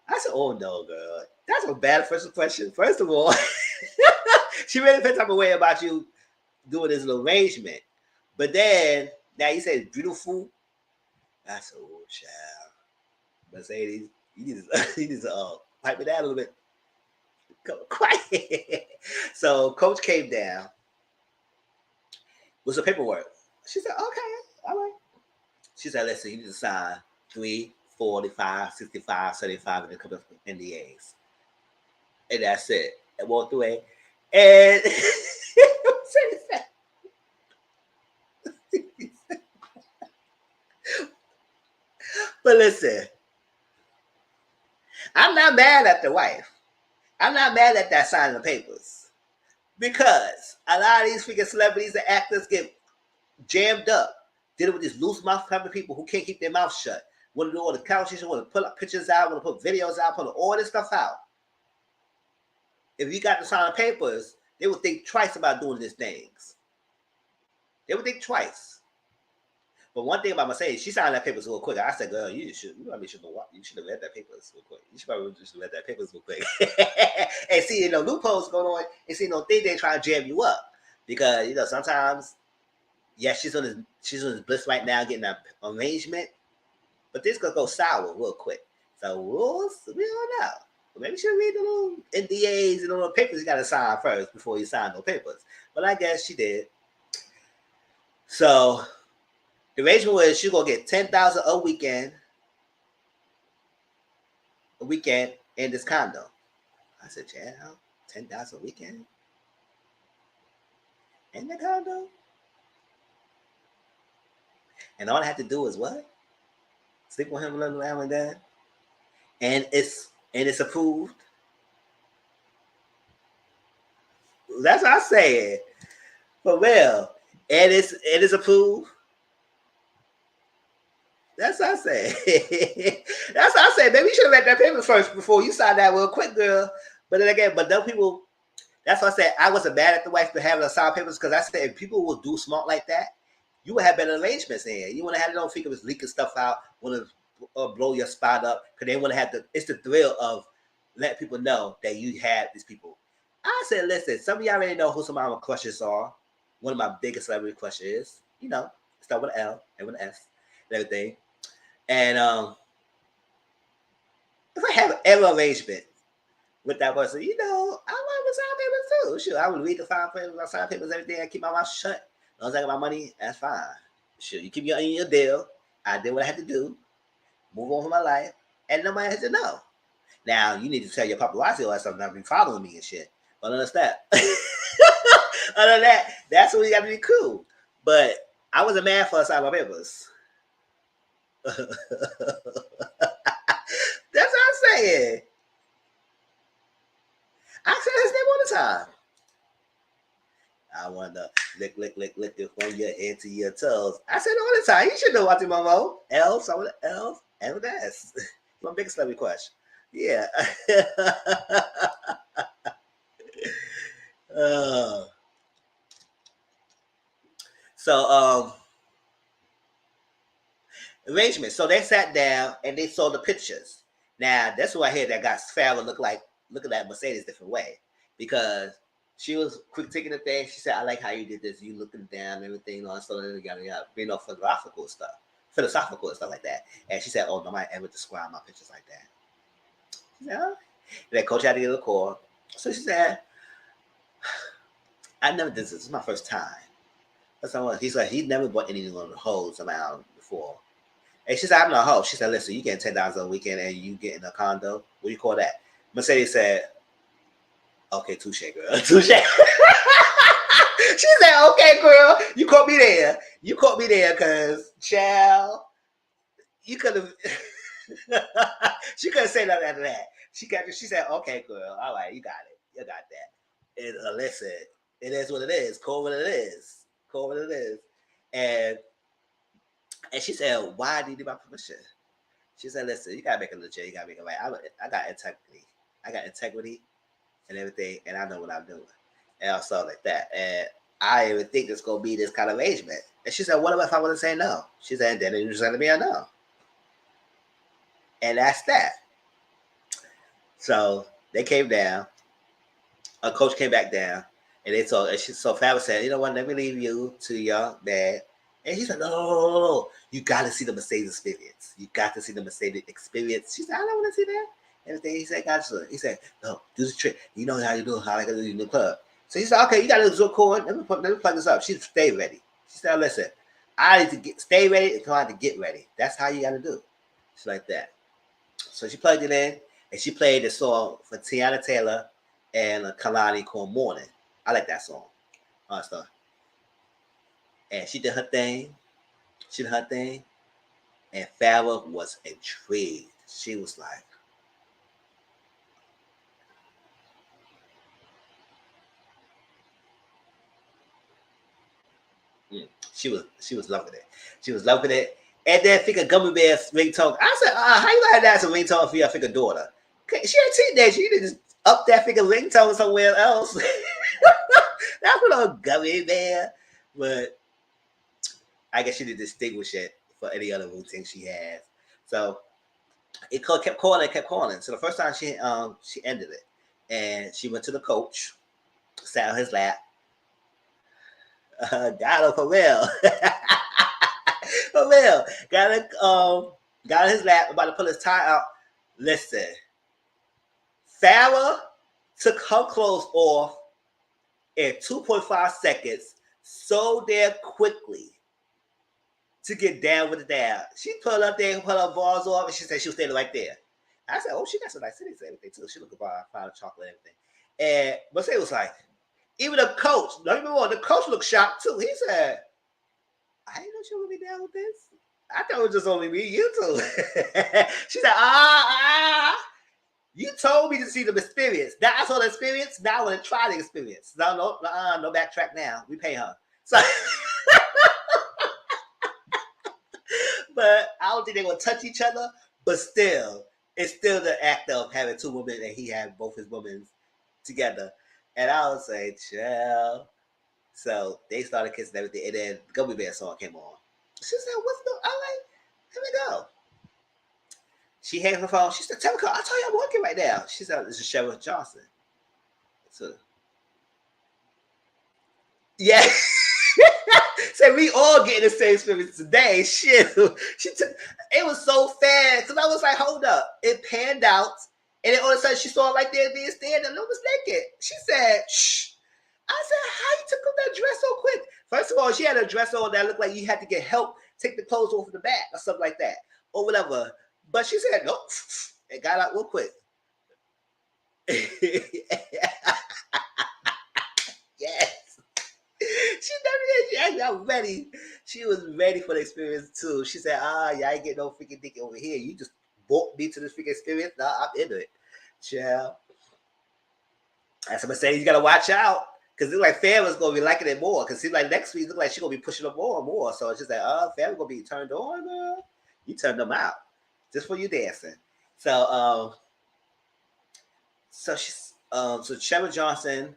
[SPEAKER 1] I said, oh no, girl. That's a bad first impression. First of all, she really felt type of way about you doing this little arrangement. But then, now you say it's beautiful. I said, oh, child. Mercedes, you need to pipe it down a little bit. Go quiet. So coach came down with some paperwork. She said, okay, all right. She said, listen, you need to sign 3, 45, 65, 75, and a couple of NDAs. And that's it. And walked away. And but listen, I'm not mad at the wife. I'm not mad at that signing the papers. Because a lot of these freaking celebrities and actors get jammed up dealing with these loose mouth type of people who can't keep their mouth shut. Want to do all the couches, want to put up pictures out, want to put videos out, put all this stuff out. If you got to sign the papers, they would think twice about doing these things. They would think twice. But one thing about Mercedes, she signed that papers real quick. I said, girl, you should have read that papers real quick. You should probably just read that papers real quick. And see, loopholes going on, and see, think they try to jam you up. Because, sometimes, yeah, she's on this bliss right now getting an arrangement, but this could go sour real quick. So we don't know. Maybe she'll read the little NDAs and the little papers you got to sign first before you sign no papers. But I guess she did. So the arrangement was she's gonna get $10,000 a weekend in this condo. I said, yeah, $10,000 a weekend in the condo, and all I had to do is what? Sleep with him a little now and then, and it's approved. That's what I said. For real. And it's approved. That's what I say. That's what I say. Maybe you should have read that paper first before you signed that real quick, girl. But then again, those people, that's what I said. I wasn't mad at the wife for having to sign papers because I said if people will do smart like that, you would have better arrangements in. You want to have no figure was leaking stuff out, want to blow your spot up because they want to have it's the thrill of letting people know that you have these people. I said, listen, some of y'all already know who some of my crushes are. One of my biggest celebrity crushes, start with an L and with an S and everything. And if I have ever arrangement with that person, I want to sign papers too. Sure, I would read the fine papers, I sign papers, everything. I keep my mouth shut. As long as I got my money, that's fine. Sure, you keep your deal. I did what I had to do. Move on with my life, and nobody has to know. Now you need to tell your paparazzi all that stuff, not be following me and shit. But understand. Other than that, that's when you got to be cool. But I wasn't mad for signing my papers. That's what I'm saying. I said his name all the time. I want to lick it from your head to your toes. I said it all the time. You should know what the Momo. L, some of the L's, and with S. My biggest celebrity crush. Yeah. uh, so arrangement. So they sat down and they saw the pictures. Now that's who I hear that got Farrah looking at Mercedes different way because she was critiquing the thing. She said, "I like how you did this. You looking down and everything, all so philosophical and stuff like that." And she said, "Oh, nobody ever described my pictures like that." She said, "Huh?" And then coach had to get a call. So she said, "I never did this. This is my first time." That's someone. He's like, he never bought anything on the hoes around before. And she said, I'm not a hoe. She said, listen, you getting $10 a weekend and you get in a condo. What do you call that? Mercedes said, okay, touche, girl. Touche. She said, okay, girl. You caught me there. You caught me there because, child, you could have. She couldn't say nothing after that. She said, okay, girl. All right, you got it. You got that. And listen, it is what it is. Call what it is. Call what it is. And she said, why do you need my permission? She said, listen, you gotta make it legit, you gotta make it right. I got integrity. I got integrity and everything, and I know what I'm doing. And I saw like that. And I didn't even think it's gonna be this kind of arrangement. And she said, what if I want to say no? She said, then you just gonna be a no. And that's that. So they came down. A coach came back down, and they told. And so Fab said, "You know what? Let me leave you to your dad." And he said, "No. You got to see the Mercedes experience. You got to see the Mercedes experience." She said, "I don't want to see that." Everything he said, "Gotcha." He said, "No, do the trick. You know how you do. How I got to do in the club." So he said, "Okay, you got to do record. Let me plug this up." She stay ready. She said, "Listen, I need to stay ready until I have to get ready. That's how you got to do." She's like that. So she plugged it in and she played the song for Tiana Taylor and Kalani called Morning. I like that song. Stuff. And she did her thing. She did her thing. And Farrah was intrigued. She was like, she was loving it. She was loving it. And then Figure Gummy Bear's ringtone. I said, how you like that as a ringtone for your Figure daughter? She ain't teenage. You didn't just up that Figure ringtone somewhere else. That's what a Gummy Bear. But I guess she didn't distinguish it for any other routine she has. So kept calling. So the first time she ended it, and she went to the coach, sat on his lap. Got her for real, for real. Got on his lap, about to pull his tie out. Listen, Farrah took her clothes off in 2.5 seconds so damn quickly to get down with the dab. She pulled up there, put her balls off, and she said she was standing right there. I said, oh, she got some nice titties and everything too. She looked about fine chocolate and everything. And Mercedes was like, even the coach, don't get me wrong, the coach looked shocked too. He said, I didn't know she would be down with this. I thought it was just only me, you two. She said, you told me to see the experience. Now I saw the experience. Now I want to try the experience. No backtrack now. We pay her. So, but I don't think they're gonna touch each other. But still, it's still the act of having two women and he had both his women together. And I would say, chill. So they started kissing everything, and then the Gummy Bear song came on. She said, "What's the?" I'm like, "Here we go." She hands the phone. She said, "Tell me, I'll tell you I'm working right now." She said, "This is Sheriff Johnson." So, yeah. Said we all getting the same experience today. Shit. She took it was so fast. Cause I was like, hold up. It panned out. And then all of a sudden she saw it like there being standing. No, was naked. She said, shh. I said, how you took off that dress so quick? First of all, she had a dress on that looked like you had to get help, take the clothes off of the back or something like that. Or whatever. But she said, nope. It got out real quick. Yes. She never did. Yeah, I'm ready. She was ready for the experience too. She said, y'all ain't get no freaking dick over here. You just brought me to this freaking experience. Nah, I'm into it. Child. That's what I'm saying. You gotta watch out. Cause it's like Farrah's gonna be liking it more. Cause it's like next week, look like she's gonna be pushing them more and more. So it's just like, Farrah's gonna be turned on, girl. You turned them out. Just for you dancing. So So so Sheriff Johnson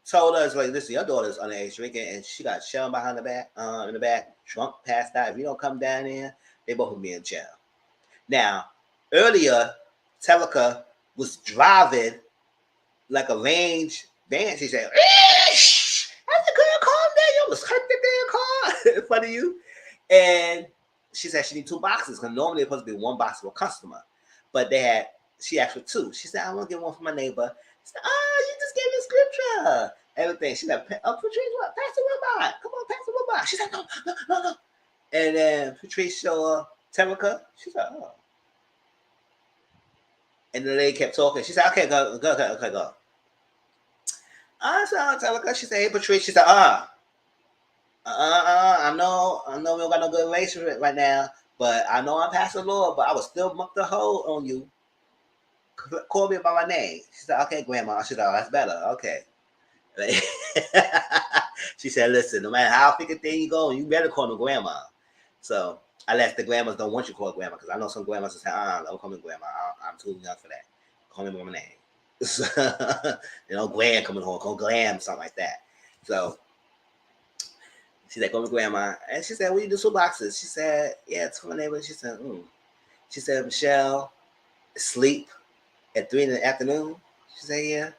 [SPEAKER 1] told us, like, listen, your daughter's underage drinking, and she got shelled behind the back, in the back, drunk, passed out. If you don't come down here, they both will be in jail. Now, earlier, Terica was driving like a range band. She said, "Shh, I said, girl, calm down. You almost hurt the damn car in front of you." And she said she need 2 boxes because normally it's supposed to be 1 box for a customer, but she asked for 2. She said, "I want to get one for my neighbor." She said, "Oh, you just gave me scripture." Everything. She said, "Patrice, what? Pass the robot. Come on, pass the robot." She said, "No, no, no, no." And then Patrice showed Terica. She said, "Oh." And the lady kept talking. She said, "Okay, go, go, go, okay, go." So Terica, she said, "Hey, Patrice." She said, I know we don't got no good relationship right now, but I know I'm past the law, but I will still muck the hole on you. Call me by my name." She said, "Okay, Grandma." She said, "Oh, that's better. Okay." She said, "Listen, no matter how thick a thing you go, you better call me Grandma." So unless the grandmas don't want you to call Grandma, because I know some grandmas will say, "Don't call me Grandma. I'm too young for that. Call me by my name." Glam coming home, call Glam, something like that. So she's like, "Call me Grandma." And she said, "Will you do 2 boxes?" She said, "Yeah, to my neighbor." She said, She said, "Michelle, sleep at 3 in the afternoon." She said, "Yeah,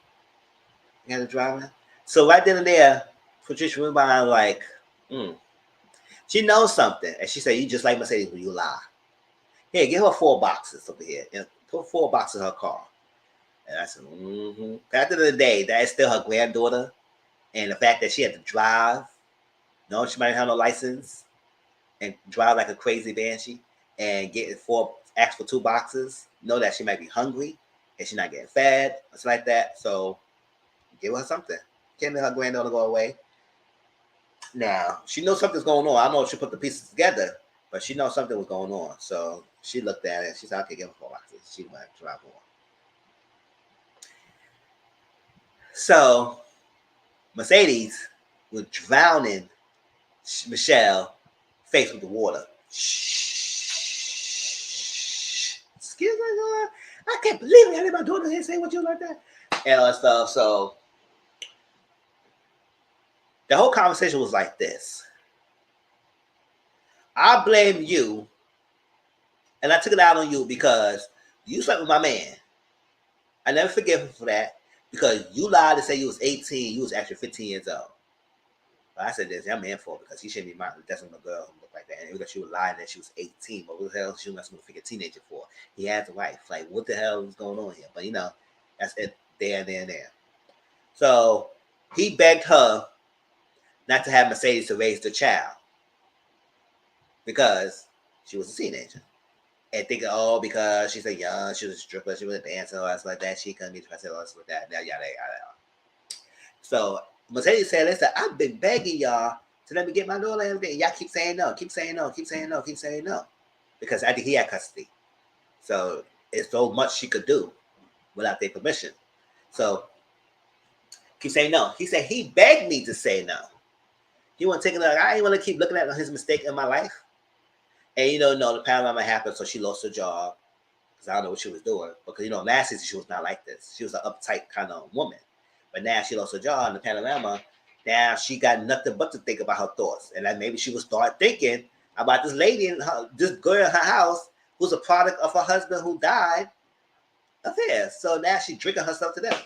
[SPEAKER 1] you got to drive." So right then and there, Patricia went by like, she knows something. And she said, "You just like Mercedes when you lie. Here, give her 4 boxes over here. And put 4 boxes in her car." And I said, At the end of the day, that is still her granddaughter. And the fact that she had to drive, no, she might have no license, and drive like a crazy banshee and ask for 2 boxes, know that she might be hungry and she's not getting fed, or something like that. So give her something. Can't let her granddaughter go away. Now, she knows something's going on. I don't know if she put the pieces together, but she knows something was going on. So she looked at it. She said, "Okay, give her 4 boxes." She went to drive on. So Mercedes was drowning Michelle face with the water. Shh. Excuse me, Lord. I can't believe it. I let my daughter here say what you like that. And all that stuff. So the whole conversation was like this. I blame you, and I took it out on you because you slept with my man. I never forgive him for that because you lied to say you was 18. You was actually 15 years old. But I said this, I'm in for it because he shouldn't be messing with a girl who looked like that. And because she was lying that she was 18. But what the hell she was messing with a teenager for? He had the wife. Like, what the hell was going on here? But that's it there. So he begged her not to have Mercedes to raise the child because she was a teenager. And thinking, because she's a young, she was a stripper, she was a dancer, or something like that, she couldn't be the president, or something like that. Now, yada. So Mercedes said, "Listen, I've been begging y'all to let me get my daughter and everything. Y'all keep saying no, keep saying no, keep saying no, keep saying no." Because I think he had custody. So it's so much she could do without their permission. So keep saying no. He said he begged me to say no. He wasn't taking it. I didn't want to keep looking at his mistake in my life. And the panorama happened, so she lost her job. Because I don't know what she was doing. Because last season she was not like this. She was an uptight kind of woman. But now she lost her job in the panorama. Now she got nothing but to think about her thoughts. And then maybe she would start thinking about this lady this girl in her house who's a product of her husband who died of his. So now she's drinking herself to death.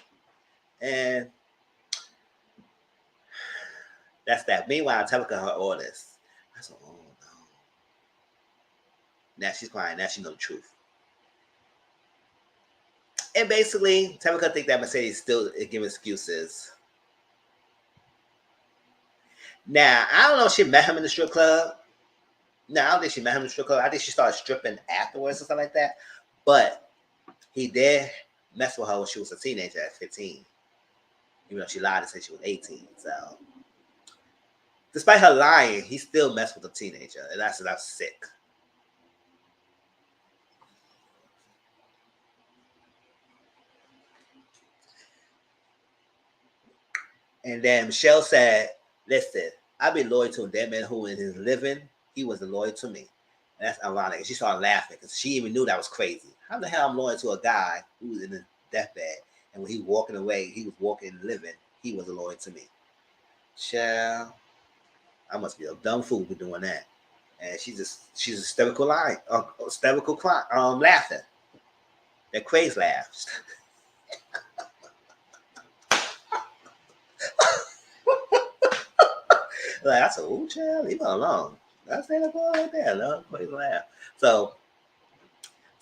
[SPEAKER 1] And that's that. Meanwhile, Terica her all this. I said, "Oh no." Now she's crying. Now she knows the truth. And basically, Terica think that Mercedes still giving excuses. Now, I don't know if she met him in the strip club. No, I don't think she met him in the strip club. I think she started stripping afterwards or something like that. But he did mess with her when she was a teenager at 15. Even though she lied and said she was 18. So, despite her lying, he still messed with a teenager. And that's sick. And then Michelle said, "Listen, I've been loyal to that man who in his living, he wasn't loyal to me." And that's ironic. And she started laughing because she even knew that was crazy. How the hell I'm loyal to a guy who's in his deathbed. And when he walking away, he was walking and living. He was loyal to me. Child, I must be a dumb fool for doing that. And she's hysterical lying, hysterical crying, laughing. That crazy laughs. Like I said, "Ooh, child, leave her alone." I say that boy right there, no crazy laugh. So,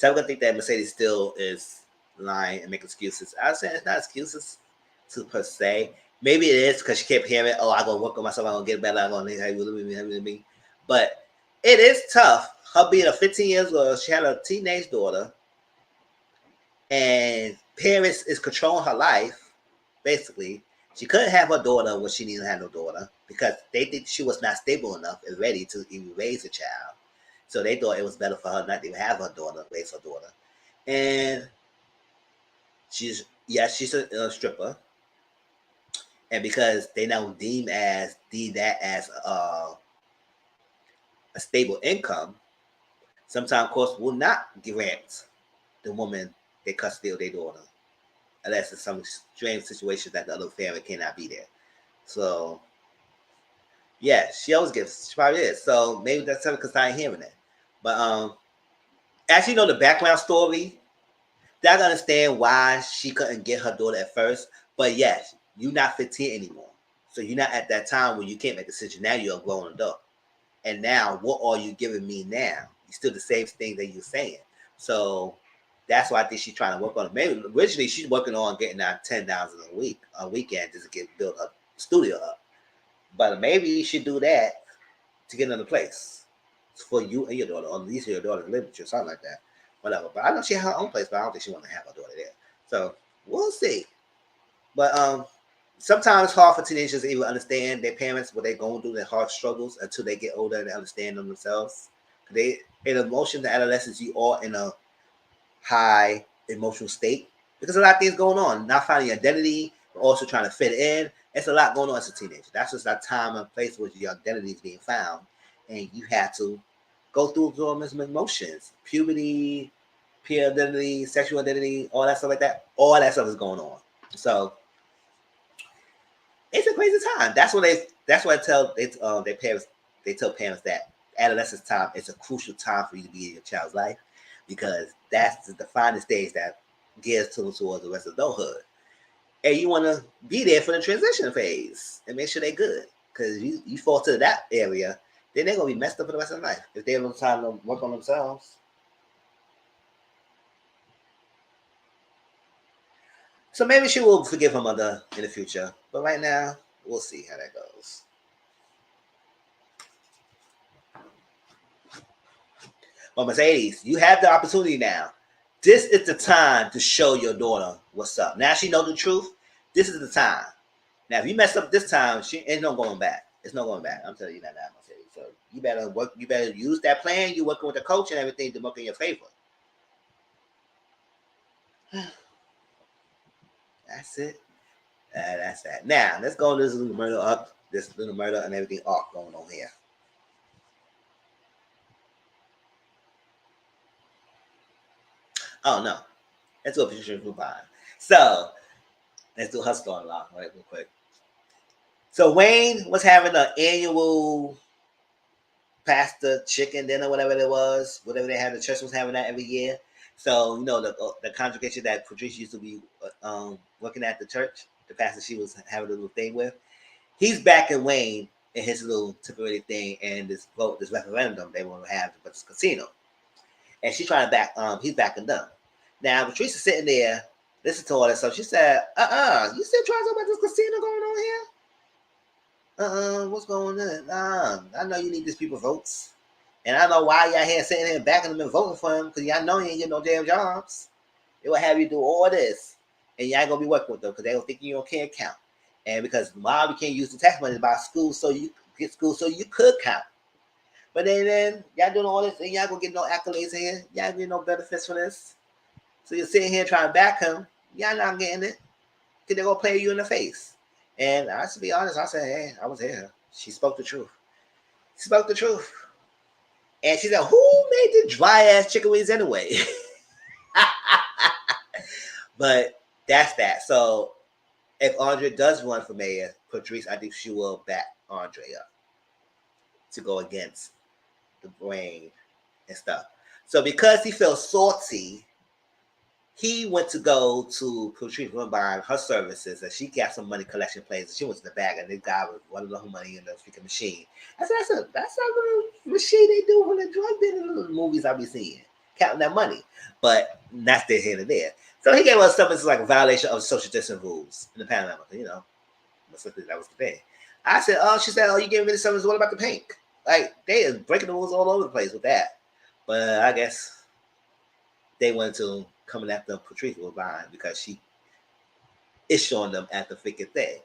[SPEAKER 1] I'm gonna think that Mercedes still is lying and making excuses. I say it's not excuses to per se. Maybe it is because she kept hearing, "Oh, I'm gonna work on myself. I'm gonna get better. I'm gonna have you with me." But it is tough. Her being a 15 years old, she had a teenage daughter, and parents is controlling her life. Basically, she couldn't have her daughter when she didn't have no daughter because they think she was not stable enough and ready to even raise a child. So they thought it was better for her not to even have her daughter, raise her daughter. And she's a stripper, and because they now deem that as a stable income, sometimes courts will not grant the woman their custody of their daughter unless it's some strange situation that the other parent cannot be there. So yeah, she always gives. She probably is. So maybe that's something because I ain't hearing it. But actually, know the background story. I can understand why she couldn't get her daughter at first. But yes, you're not 15 anymore. So you're not at that time where you can't make a decision. Now you're a grown adult. And now, what are you giving me now? You still the same thing that you're saying. So that's why I think she's trying to work on it. Maybe originally she's working on getting that 10,000 a weekend just to get build her studio up. But maybe you should do that to get another place for you and your daughter, or at least your daughter live with you, or something like that. Whatever. But I know she had her own place, but I don't think she want to have her daughter there. So we'll see. But sometimes it's hard for teenagers to even understand their parents, what they're going through, their hard struggles until they get older and they understand them themselves. They in emotion to adolescence, you are in a high emotional state because a lot of things going on. Not finding identity, but also trying to fit in. It's a lot going on as a teenager. That's just that time and place where your identity is being found, and you have to go through those emotions, puberty, peer identity, sexual identity, all that stuff like that. All that stuff is going on. So it's a crazy time. That's why I tell their parents. They tell parents that adolescence time is a crucial time for you to be in your child's life because that's the defining stage that gears towards the rest of adulthood. And you want to be there for the transition phase and make sure they're good. Because you fall to that area, then they're gonna be messed up for the rest of their life if they have no time to work on themselves. So maybe she will forgive her mother in the future, but right now we'll see how that goes. But Mercedes, you have the opportunity now. This is the time to show your daughter what's up. Now she knows the truth. This is the time. Now, if you mess up this time, she ain't no going back. It's no going back. I'm telling you that now, Mercedes. So you better work. You better use that plan. You working with the coach and everything to work in your favor. That's it. That's that. Now let's go to this little murder up. This little murder and everything arc going on here. Oh no. Let's do a Patricia Rubin. So let's do her storyline right real quick. So Wayne was having an annual pasta chicken dinner, whatever it was, whatever they had. The church was having that every year. So you know the congregation that Patricia used to be working at the church, the pastor she was having a little thing with, he's backing Wayne in his little temporary thing and this vote, this referendum they want to have for this casino, and she's trying to back. He's backing them. Now Patricia's sitting there, listen to all that stuff. She said, you still trying to talk about this casino going on here? What's going on? I know you need these people votes. And I know why y'all here sitting here backing them and voting for him, because y'all know you ain't getting no damn jobs. They will have you do all this, and y'all ain't gonna be working with them because they don't think you don't can't count. And because mom, you can't use the tax money to buy school, so you get school so you could count. But then y'all doing all this, and y'all gonna get no accolades here. Y'all get no benefits for this. So you're sitting here trying to back him. Y'all not getting it, because they're gonna play you in the face. And I, to be honest, I said, hey, I was here. She spoke the truth. She spoke the truth. And she said, who made the dry ass chicken wings anyway? But that's that. So if Andre does run for mayor, Patrice, I think she will back Andre up to go against the brain and stuff. So because he felt salty, he went to go to Patrice Woodbine, her services, and she got some money collection plays. She went to the bag, and this guy was running her money in the freaking machine. I said, that's a little machine they do when the drug dealer movies I be seeing, counting that money. But that's the here and there. So he gave us something that's like a violation of social distance rules in the Panama. That was the thing. I said, oh, she said, oh, you giving me the summons? What about the pink? Like, they is breaking the rules all over the place with that. But I guess they went to coming after Patrice Woodbine because she is showing them at the freaking thing.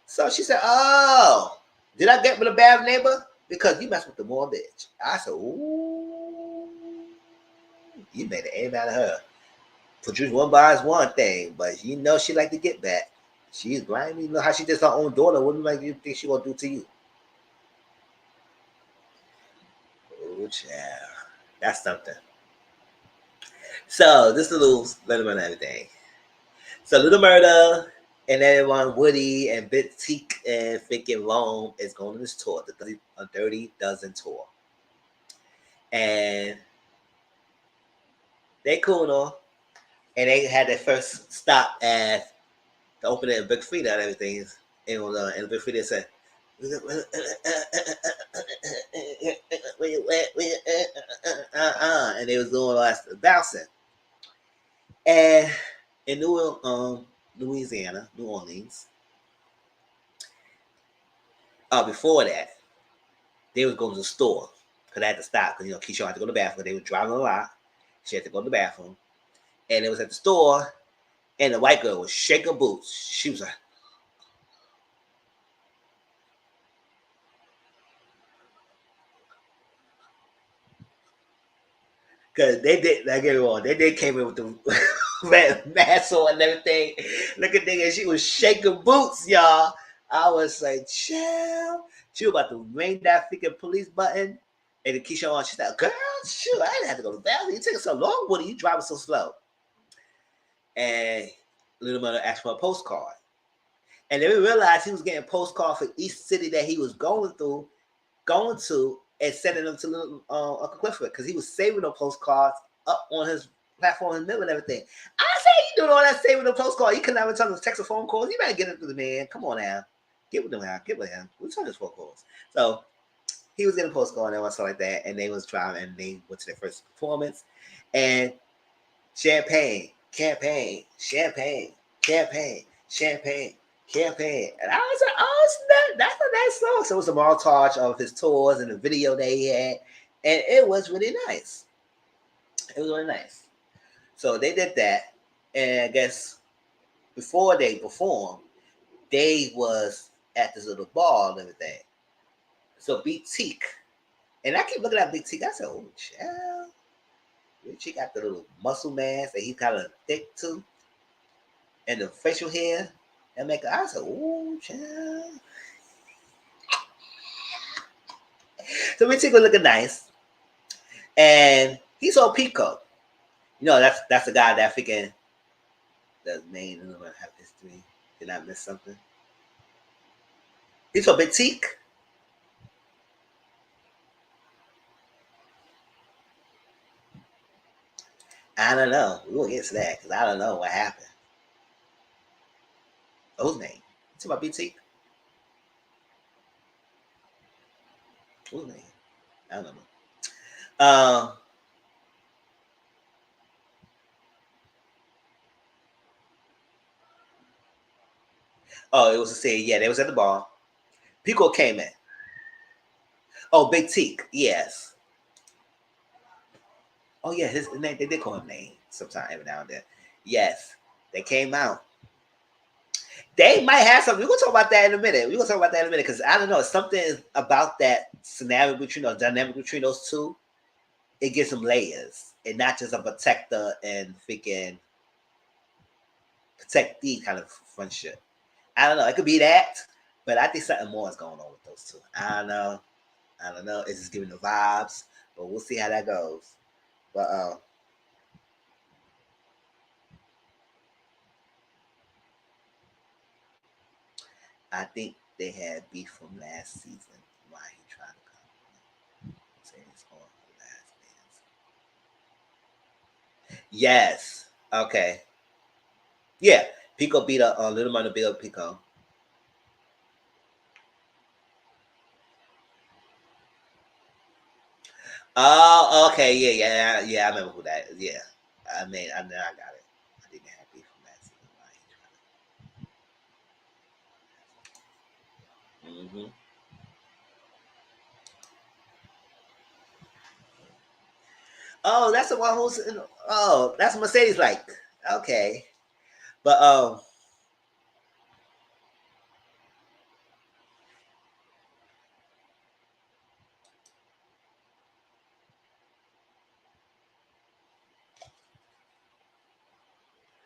[SPEAKER 1] So she said, oh, did I get with a bad neighbor? Because you messed with the more bitch. I said, ooh, you made an aim out of her. Patrice Woodbine is one thing, but she like to get back. She's blind. You know how she does her own daughter. What do you think she gonna do to you? Oh, child. That's something. So this is a little Little Murder and everything. So Little Murder and everyone, Woody and Big Teak and freaking Rome is going on this tour, the Dirty Dozen tour. And they cool and all. And they had their first stop at the opening of Big Frida and everything. And Big Frida said, and they was doing all that bouncing. And in Louisiana, New Orleans, before that, they was going to the store because I had to stop because Keisha had to go to the bathroom. They were driving a lot. She had to go to the bathroom, and it was at the store, and the white girl was shaking boots. She was like, because they did, like everyone, they did came in with the red mask on and everything. Look at that, she was shaking boots, y'all. I was like, chill. She was about to ring that freaking police button. And then Keisha on, she said, girl, shoot, I didn't have to go to the bathroom. You taking so long, Woody, you driving so slow. And Little Mother asked for a postcard. And then we realized he was getting postcards for each city that he was going to, and sending them to little Uncle Clifford because he was saving those postcards up on his platform in the middle and everything. I say you doing all that saving the postcard. You couldn't have tell him text or phone calls. You better get it to the man. Come on now. Get with him now. Get with him. We're talking phone calls. So he was getting a postcard and stuff like that. And they was driving and they went to their first performance. And champagne. And I was like, oh, that's a nice song. So it was a montage of his tours and the video that he had. And it was really nice. It was really nice. So they did that. And I guess before they performed, they was at this little bar and everything. So Big Teak, and I keep looking at Big Teak. I said, oh, child. Big Teak got the little muscle mass that he kind of thick too. And the facial hair. And make I said, oh, child. So Big Teak was looking nice. And he saw Pico. That's the guy that freaking the name doesn't have history. Did I miss something? He saw Big Teak. I don't know. We won't get to that because I don't know what happened. Whose name? You talking about Big Teak? Whose name? I don't know. It was to say, yeah, they was at the bar. Pico came in. Oh, Big Teak, yes. Oh, yeah, his name, they did call him name sometime every now and then. Yes, they came out. They might have something. We're going to talk about that in a minute. Because I don't know. Something about that scenario between those dynamic between those two, it gives them layers. And not just a protector and freaking protectee kind of friendship. I don't know. It could be that. But I think something more is going on with those two. I don't know. It's just giving the vibes. But we'll see how that goes. But I think they had beef from last season. Why he tried to come? Say it's on the last dance. Yes. Okay. Yeah. Pico beat up Little Murder beat up Pico. Oh, okay, yeah. I remember who that is. Yeah, I mean, I got it. I think they had beef from last season. Why he tried. Mm-hmm. Oh, that's the one who's. Oh, that's Mercedes. Like, okay, but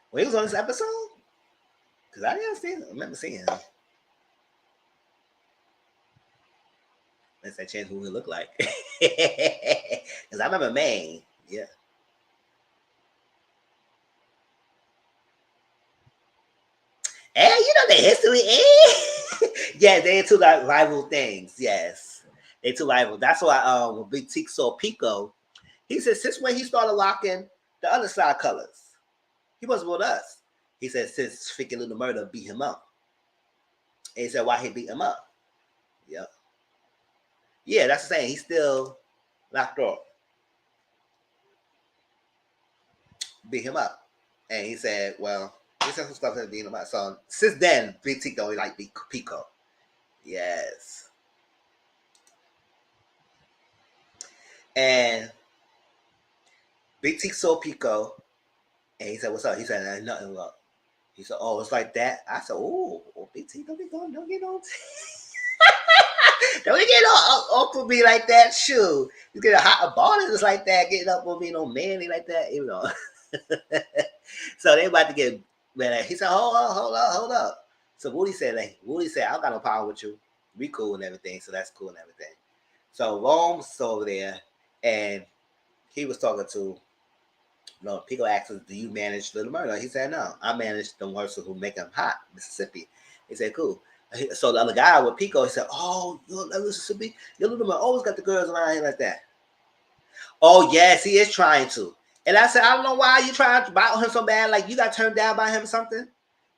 [SPEAKER 1] when he was on this episode, because I didn't see him. I remember seeing him. Unless I changed who he looked like. Because I remember Maine. Yeah. Hey, you know the history. Yeah, they two like rival things. Yes, they two rival. That's why when Big T saw Pico, he said since when he started locking the other side colors, he wasn't with us. He said since freaking Little Murder beat him up. And he said why he beat him up. Yep. Yeah, that's the same. He's still locked up. Beat him up. And he said, well, he said some stuff that beat him up. So since then, Big T only like beat Pico. Yes. And Big T saw Pico and he said, what's up? He said, ain't nothing up. He said, oh, it's like that. I said, oh, Big T, don't get on. Don't get on up for me like that. Shoot. You get a hot bonnet like that, getting up on me no manly like that, you know. So they about to get man. He said, hold up. So Woody said, I don't got no problem with you. We cool and everything. So that's cool and everything. So Rome's over there and he was talking to no, Pico asked him, do you manage Little Murder? He said, no, I manage the horses who make them hot, Mississippi. He said, cool. So the other guy with Pico, he said, oh, you're Mississippi? Your Little Murder always got the girls around here like that. Oh, yes, he is trying to. And I said, I don't know why you trying to battle him so bad. Like you got turned down by him or something.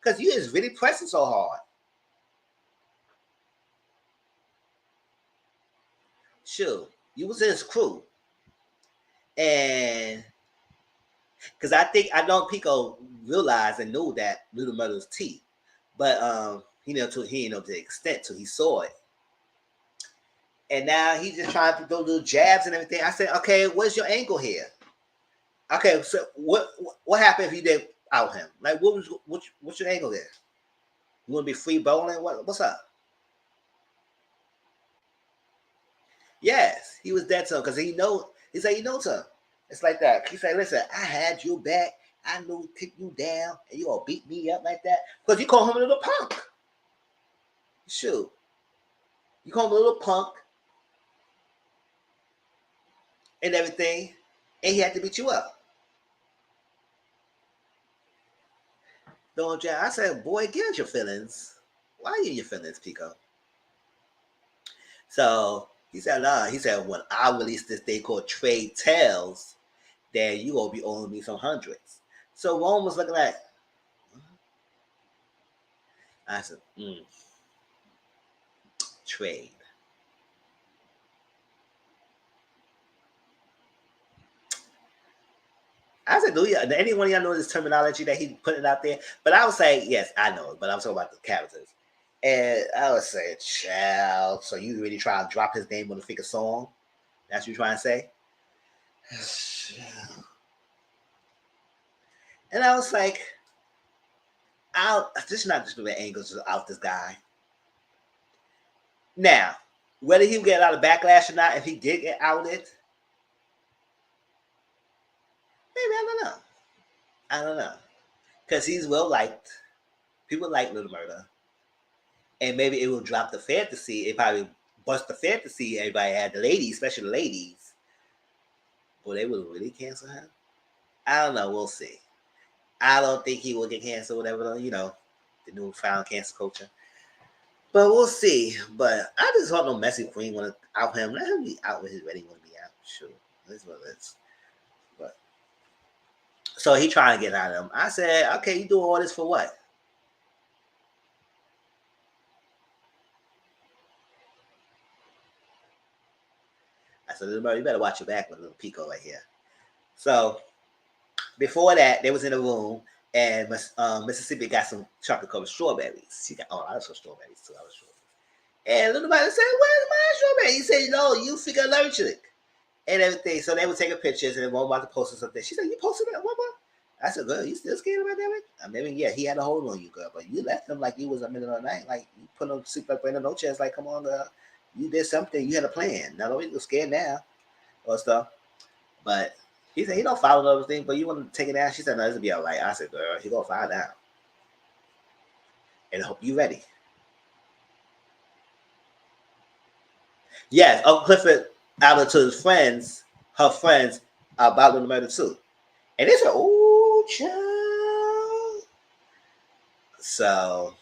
[SPEAKER 1] Because you is really pressing so hard. Sure. You was in his crew. And because I know Pico realized and knew that Little Murder was T. But he didn't know to the extent till he saw it. And now he's just trying to do little jabs and everything. I said, okay, what's your angle here? Okay, so what happened if you did out him? Like what's your angle there? You want to be free bowling? What's up? Yes, he was dead to him because he said he knows him. It's like that. He said, listen, I had your back. I knew to kick you down and you all beat me up like that. Because you call him a little punk. Shoot. You call him a little punk and everything, and he had to beat you up. Don't you? I said, boy, get your feelings. Why are you in your feelings, Pico? So he said, nah. He said, when I release this thing called Trade Tales, then you will be owing me some hundreds. So Rome was looking like, I said, trade. I said, do anyone of y'all know this terminology that he put it out there? But I would say, yes, I know it, but I'm talking about the characters. And I would say, child, so you really try to drop his name on the figure song? That's what you're trying to say? And I was like, this is not just the angles out this guy. Now, whether he would get a lot of backlash or not, if he did get outed, maybe I don't know. I don't know. Because he's well liked. People like Little Murder. And maybe it will drop the fantasy. It probably bust the fantasy. Everybody had the ladies, especially the ladies. Well, they would really cancel him. I don't know. We'll see. I don't think he will get canceled. Whatever, the newfound cancel culture. But we'll see. But I just hope no messy queen want to out him. Let him be out when he's ready. Want to be out. Sure, that's what it is. But so he trying to get out of him. I said, okay, you doing all this for what? I said, little bro, you better watch your back with little Pico right here. So before that, they was in a room and Mississippi got some chocolate covered strawberries. She got I was some strawberries too. I was sure. And little body said, "Where's my strawberry?" He said, "No, you figure allergic and everything." So they were taking pictures and one about to post something. She said, "You posted that, mama?" I said, "Girl, you still scared about that?" I mean, yeah, he had a hold on you, girl, but you left him like you was a middle of the night, like you put him sleep like in no chest. Like, come on, girl, you did something. You had a plan. Not only you scared now or stuff, but he said he don't follow everything. But you want to take it down? She said, "No, this will be all right." I said, "Girl, he gonna find out, and I hope you ready." Yes, Uncle Clifford out to his friends, her friends, about the murder too. And they said, "Oh, child." So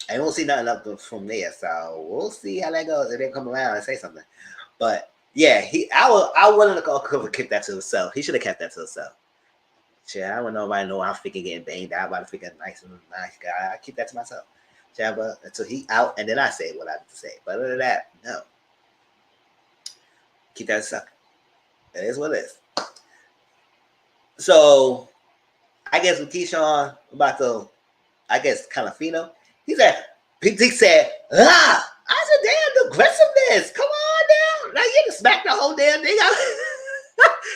[SPEAKER 1] I don't see nothing up from there. So we'll see how that goes if they come around and say something. But yeah, I wouldn't have Uncle keep that to himself. He should have kept that to himself. Yeah, I want nobody know I'm freaking getting banged out by the freaking nice guy. I keep that to myself. Yeah, but until he out, and then I say what I have to say. But other than that, no. Keep that to yourself. It is what it is. So I guess with Keyshawn about to, I guess, kind of Fino, he said, he said, ah, I said, damn, the aggressiveness. Come on down. Now you can smack the whole damn thing out.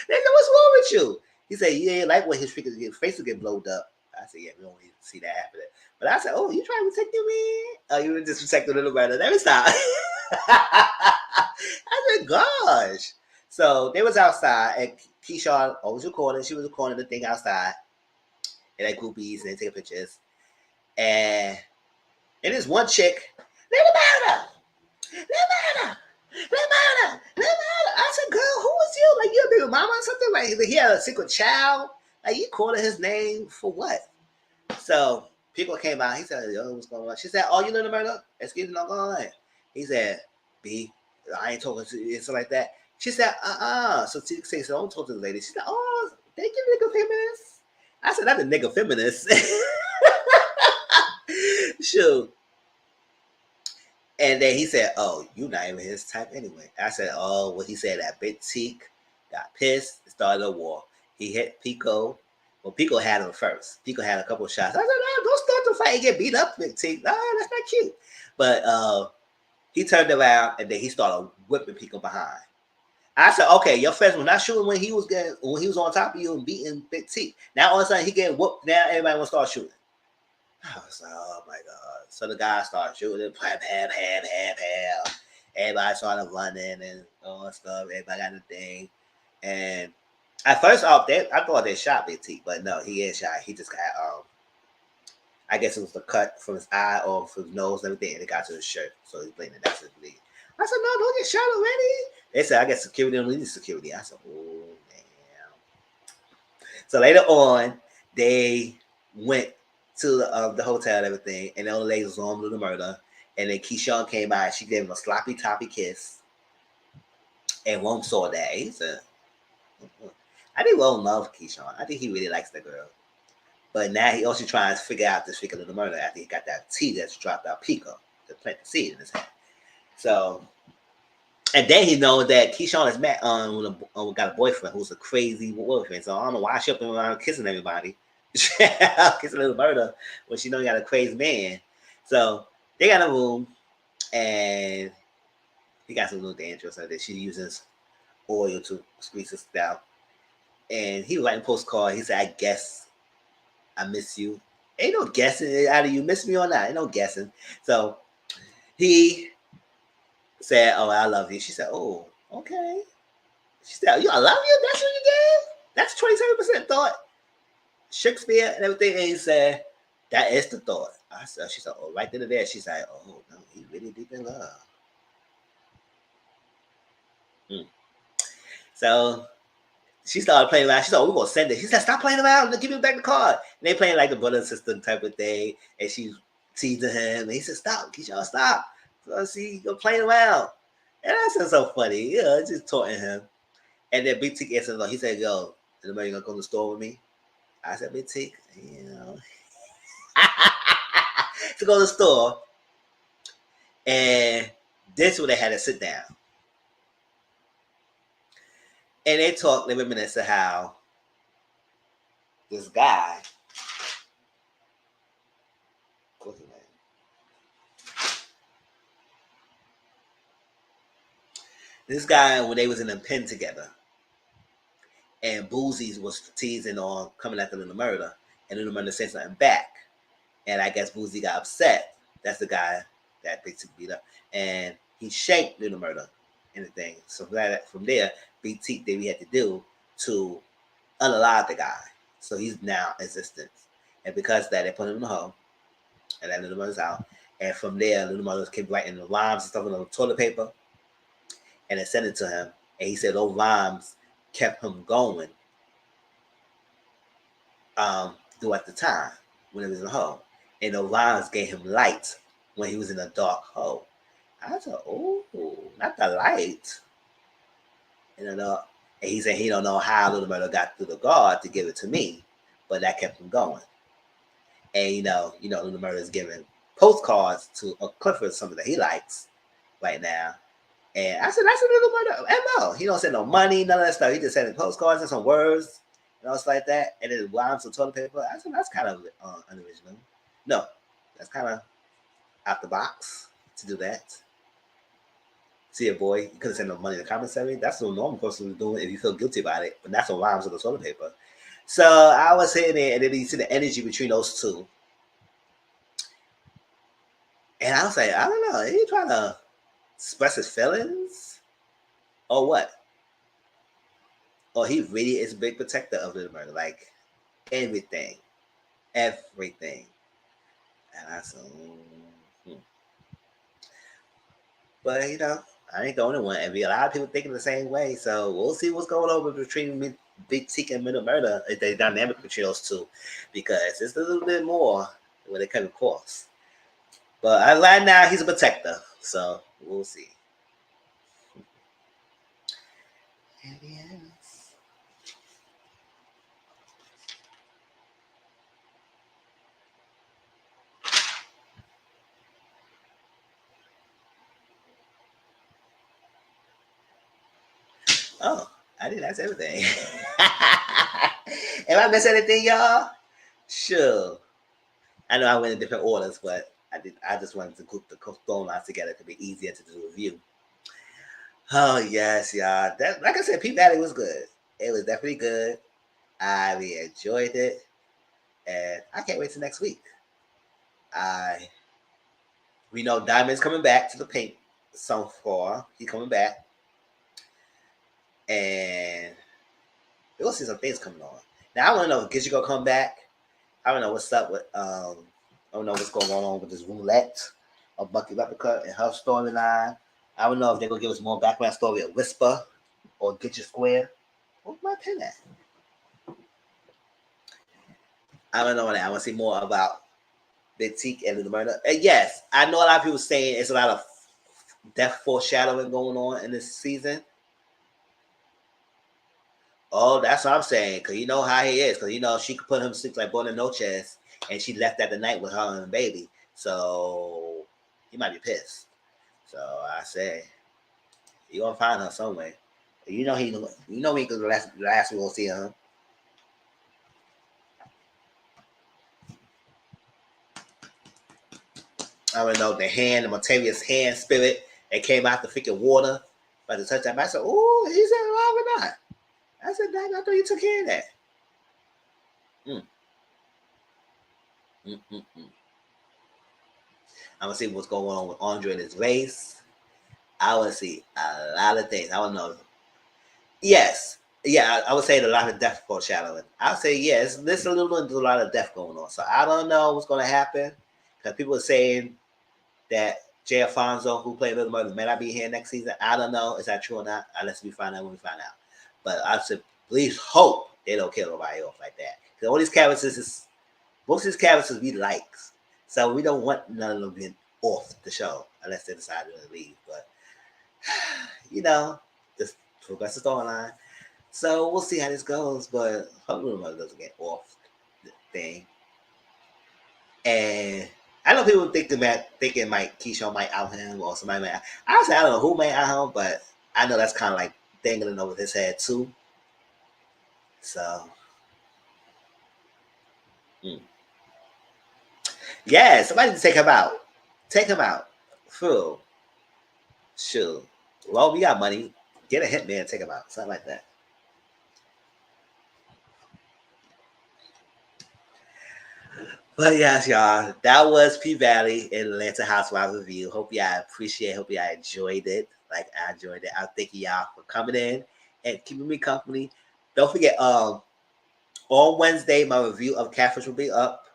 [SPEAKER 1] They know what's wrong with you. He said, yeah, like when his face will get blowed up. I said, yeah, we don't need to see that happening. But I said, oh, you trying to protect me? Oh, you were disrespecting the little brother. Let me stop. I said, gosh. So they was outside, and Keyshawn always recording. She was recording the thing outside, and like groupies, and they take pictures. And this one chick, little matter, little matter, little matter, little matter. I said, girl, who is you? Like, you a baby mama or something? Like, he had a secret child. Like, you calling his name for what? So people came out. He said, yo, what's going on? She said, oh, you little murder? Excuse me, not going on. He said, B, I ain't talking to you, something like that. She said, So she said, don't talk to the lady. She said, oh, thank you, nigga feminist. I said, not the nigga feminist. Shoot. And then he said, oh, you not even his type anyway. I said, oh, what he said, that big teak got pissed, started a war. He hit Pico. Well, Pico had him first. Pico had a couple of shots. I said, no, don't start the fight and get beat up, big teak. No, that's not cute. But he turned around and then he started whipping Pico behind. I said, okay, your friends was not shooting when he was on top of you and beating Big T. Now all of a sudden he getting whooped. Now everybody want to start shooting. I was like, oh my god. So the guy started shooting, bam, bam, bam, bam, bam. Everybody started running and all that stuff. Everybody got the thing. And at first off, I thought they shot Big T, but no, he ain't shot. He just got I guess it was the cut from his eye or from his nose and everything, and it got to his shirt. So he's blaming that's his bleed. I said, no, don't get shot already. They said, I guess security don't need security. I said, oh, damn. So later on, they went to the hotel and everything, and the old lady was on with the murder. And then Keyshawn came by, she gave him a sloppy toppy kiss. And Wong saw that. He said, I think Wong loves Keyshawn. I think he really likes the girl. But now he also trying to figure out this figure of the murder after he got that tea that's dropped out Pico to plant the seed in his hand. So, and then he knows that Keyshawn is met got a boyfriend who's a crazy boyfriend. So I don't know why she up and around kissing everybody. Kissing a little murder when she know he got a crazy man. So they got a room and he got some little dangerous that she uses oil to squeeze his out. And he was writing a postcard. He said, I guess I miss you. Ain't no guessing either you miss me or not. Ain't no guessing. So he said, oh, I love you. She said, oh, okay. She said, I love you? That's what you gave? That's 27% thought. Shakespeare and everything. And he said, that is the thought. She said, oh, right then and there. She said, oh, no, he really deep in love. So she started playing around. She said, oh, we're going to send it. She said, stop playing around. Give me back the card. And they playing like the brother and sister type of thing. And she's teasing him. And he said, stop, Keyshawn, stop. So see, you're playing around. And that's so funny. Just taunting him. And then Big T answered, he said, yo, anybody gonna go to the store with me? I said, Big T, to go to the store. And this where they had to sit down. And they talked, they reminisced of how this guy, what's his name? This guy, when they was in a pen together, and Boozy was teasing on coming after Little Murder, and Little Murder said something back. And I guess Boozy got upset. That's the guy that basically beat up. And he shanked Little Murder in the thing. So from there, Big T did what he had to do to unalive the guy. So he's now in existence. And because of that, they put him in the hole. And then Little Murder's out. And from there, Little Murder kept writing the rhymes and stuff on the toilet paper. And they sent it to him. And he said those rhymes kept him going throughout the time when he was in the hole. And the rhymes gave him light when he was in a dark hole. I said, oh, not the light. And he said he don't know how Little Murder got through the guard to give it to me, but that kept him going. And Little Murder is giving postcards to Clifford, something that he likes right now. And I said, that's a Little Murder MO. He don't send no money, none of that stuff. He just sending postcards and some words, stuff like that. And then rhymes with toilet paper. I said, that's kind of unoriginal. No, that's kind of out the box to do that. See, boy, you could have sent no money in the commissary. That's what a normal person was doing if you feel guilty about it. But that's what rhymes with the toilet paper. So I was sitting there, and then you see the energy between those two. And I was like, I don't know. Are you trying to express his feelings? Or what? Or he really is a big protector of Little Murder. Like, everything. Everything. And I said, But, I ain't the only one. And a lot of people thinking the same way. So we'll see what's going on between Big T and Little Murder. The dynamic between those two. Because it's a little bit more when they come across. But right now, he's a protector. So we'll see. Oh, I think that's everything. If I miss anything, y'all, sure. I know I went in different orders, but I just wanted to group the storylines together to be easier to do a review. Oh yes, y'all. That, like I said, Peep Valley was good. It was definitely good. I really enjoyed it, and I can't wait till next week. We know Diamond's coming back to the Pink so far. He's coming back, and we'll see some things coming on. Now I want to know, is she gonna come back? I don't know what's up with I don't know what's going on with this roulette of Bucky Replica and her storyline. I don't know if they're gonna give us more background story of Whisper or Get Your Square. Where's my pen at? I don't know that. I want to see more about Big Teak and Little Murder. And yes, I know a lot of people saying it's a lot of death foreshadowing going on in this season. Oh, that's what I'm saying. Because you know how he is. Because, she could put him to sleep like Buenas Noches. And she left that the night with her and the baby. So, he might be pissed. So, I say, you're going to find her somewhere. We ain't the last we will see her. I don't know, the Montavious hand spirit that came out the freaking water. By the touch that, I said, oh, he's alive or not? I said, Dad, I thought you took care of that. I'm going to see what's going on with Andre and his race. I want to see a lot of things. I don't know. Yes. Yeah, I would say a lot of death foreshadowing. I would say, yes, there's a lot of death going on. So I don't know what's going to happen. Because people are saying that Jay Alfonso, who played Little Murder, may not be here next season. I don't know. Is that true or not? Unless we find out when we find out. But I should please hope they don't kill nobody off like that. Because all these characters most of these characters we like. So we don't want none of them being off the show unless they decide to leave. But just progress the storyline. So we'll see how this goes. But hopefully, mother doesn't get off the thing. And I know people thinking might Keyshawn might out him or somebody might. Honestly, I don't know who might out him, but I know that's kind of like dangling over his head too. So, mm. Yeah, somebody can take him out. Take him out. Fool. Sure. Well, we got money. Get a hitman, take him out. Something like that. But yes, y'all, that was P Valley and Atlanta Housewives review. Hope y'all hope y'all enjoyed it. Like I enjoyed it. I thank y'all for coming in and keeping me company. Don't forget, on Wednesday, my review of Catfish will be up.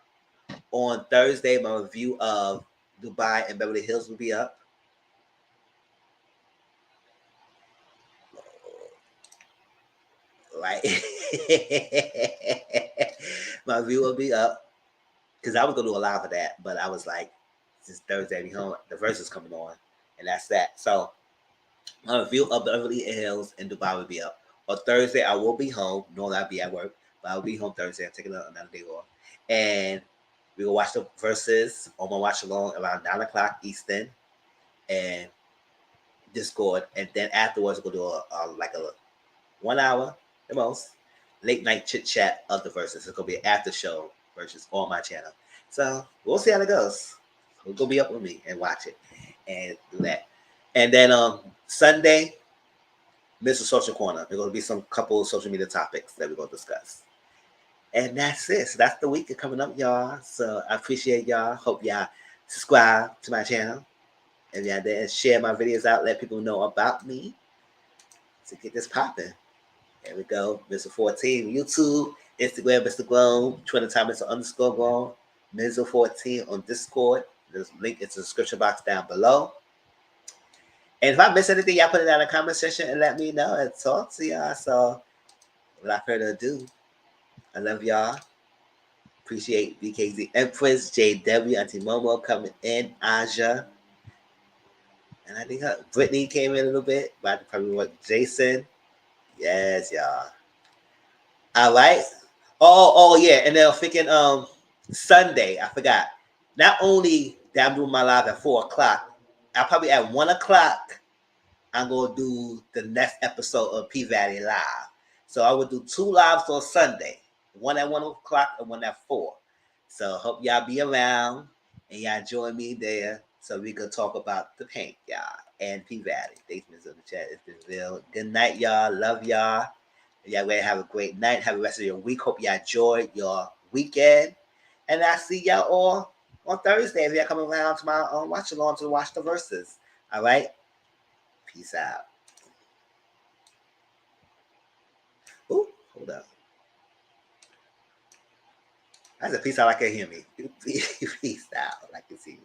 [SPEAKER 1] On Thursday, my review of Dubai and Beverly Hills will be up. Right? My review will be up. Because I was going to do a live of that, but I was like, since Thursday, be home, the verse is coming on, and that's that. So, my review of Beverly Hills and Dubai will be up. On Thursday, I will be home. Normally, I'll be at work, but I'll be home Thursday. I'm taking another day off. And we will watch the verses on my watch along around 9 o'clock Eastern and Discord. And then afterwards, we'll do a 1 hour, the most, late night chit chat of the verses. It's going to be an after show versus on my channel. So we'll see how it goes. We'll go be up with me and watch it and do that. And then Sunday, Mr. Social Corner. There's going to be some couple of social media topics that we're going to discuss. And that's it. So that's the week coming up, y'all. So I appreciate y'all. Hope y'all subscribe to my channel. And y'all there share my videos out. Let people know about me to get this popping. There we go. Mr. 14, YouTube, Instagram, Mr. Glow, Twitter time, Mr. _ Glow, Mizzle 14 on Discord. There's a link in the description box down below. And if I miss anything, y'all put it down in the comment section and let me know and talk to y'all. So without further ado, I love y'all. Appreciate BKZ Empress, JW, Auntie Momo coming in, Aja. And I think Brittany came in a little bit, but I probably want Jason. Yes, y'all. All right. Oh yeah, and then I'm thinking Sunday. I forgot. Not only that I'm doing my live at 4 o'clock, I'll probably at 1 o'clock. I'm gonna do the next episode of P Valley Live. So I will do 2 lives on Sunday, one at 1 o'clock and one at 4. So hope y'all be around and y'all join me there so we can talk about the paint, y'all, and P Valley. Thanks, Miss in the chat. It's been real. Good night, y'all. Love y'all. Y'all ready to have a great night. Have the rest of your week. Hope y'all enjoy your weekend. And I'll see y'all all on Thursday if y'all come around to my watch along to watch the verses. All right? Peace out. Ooh, hold up. I said peace out like I hear me. Peace out like you see me.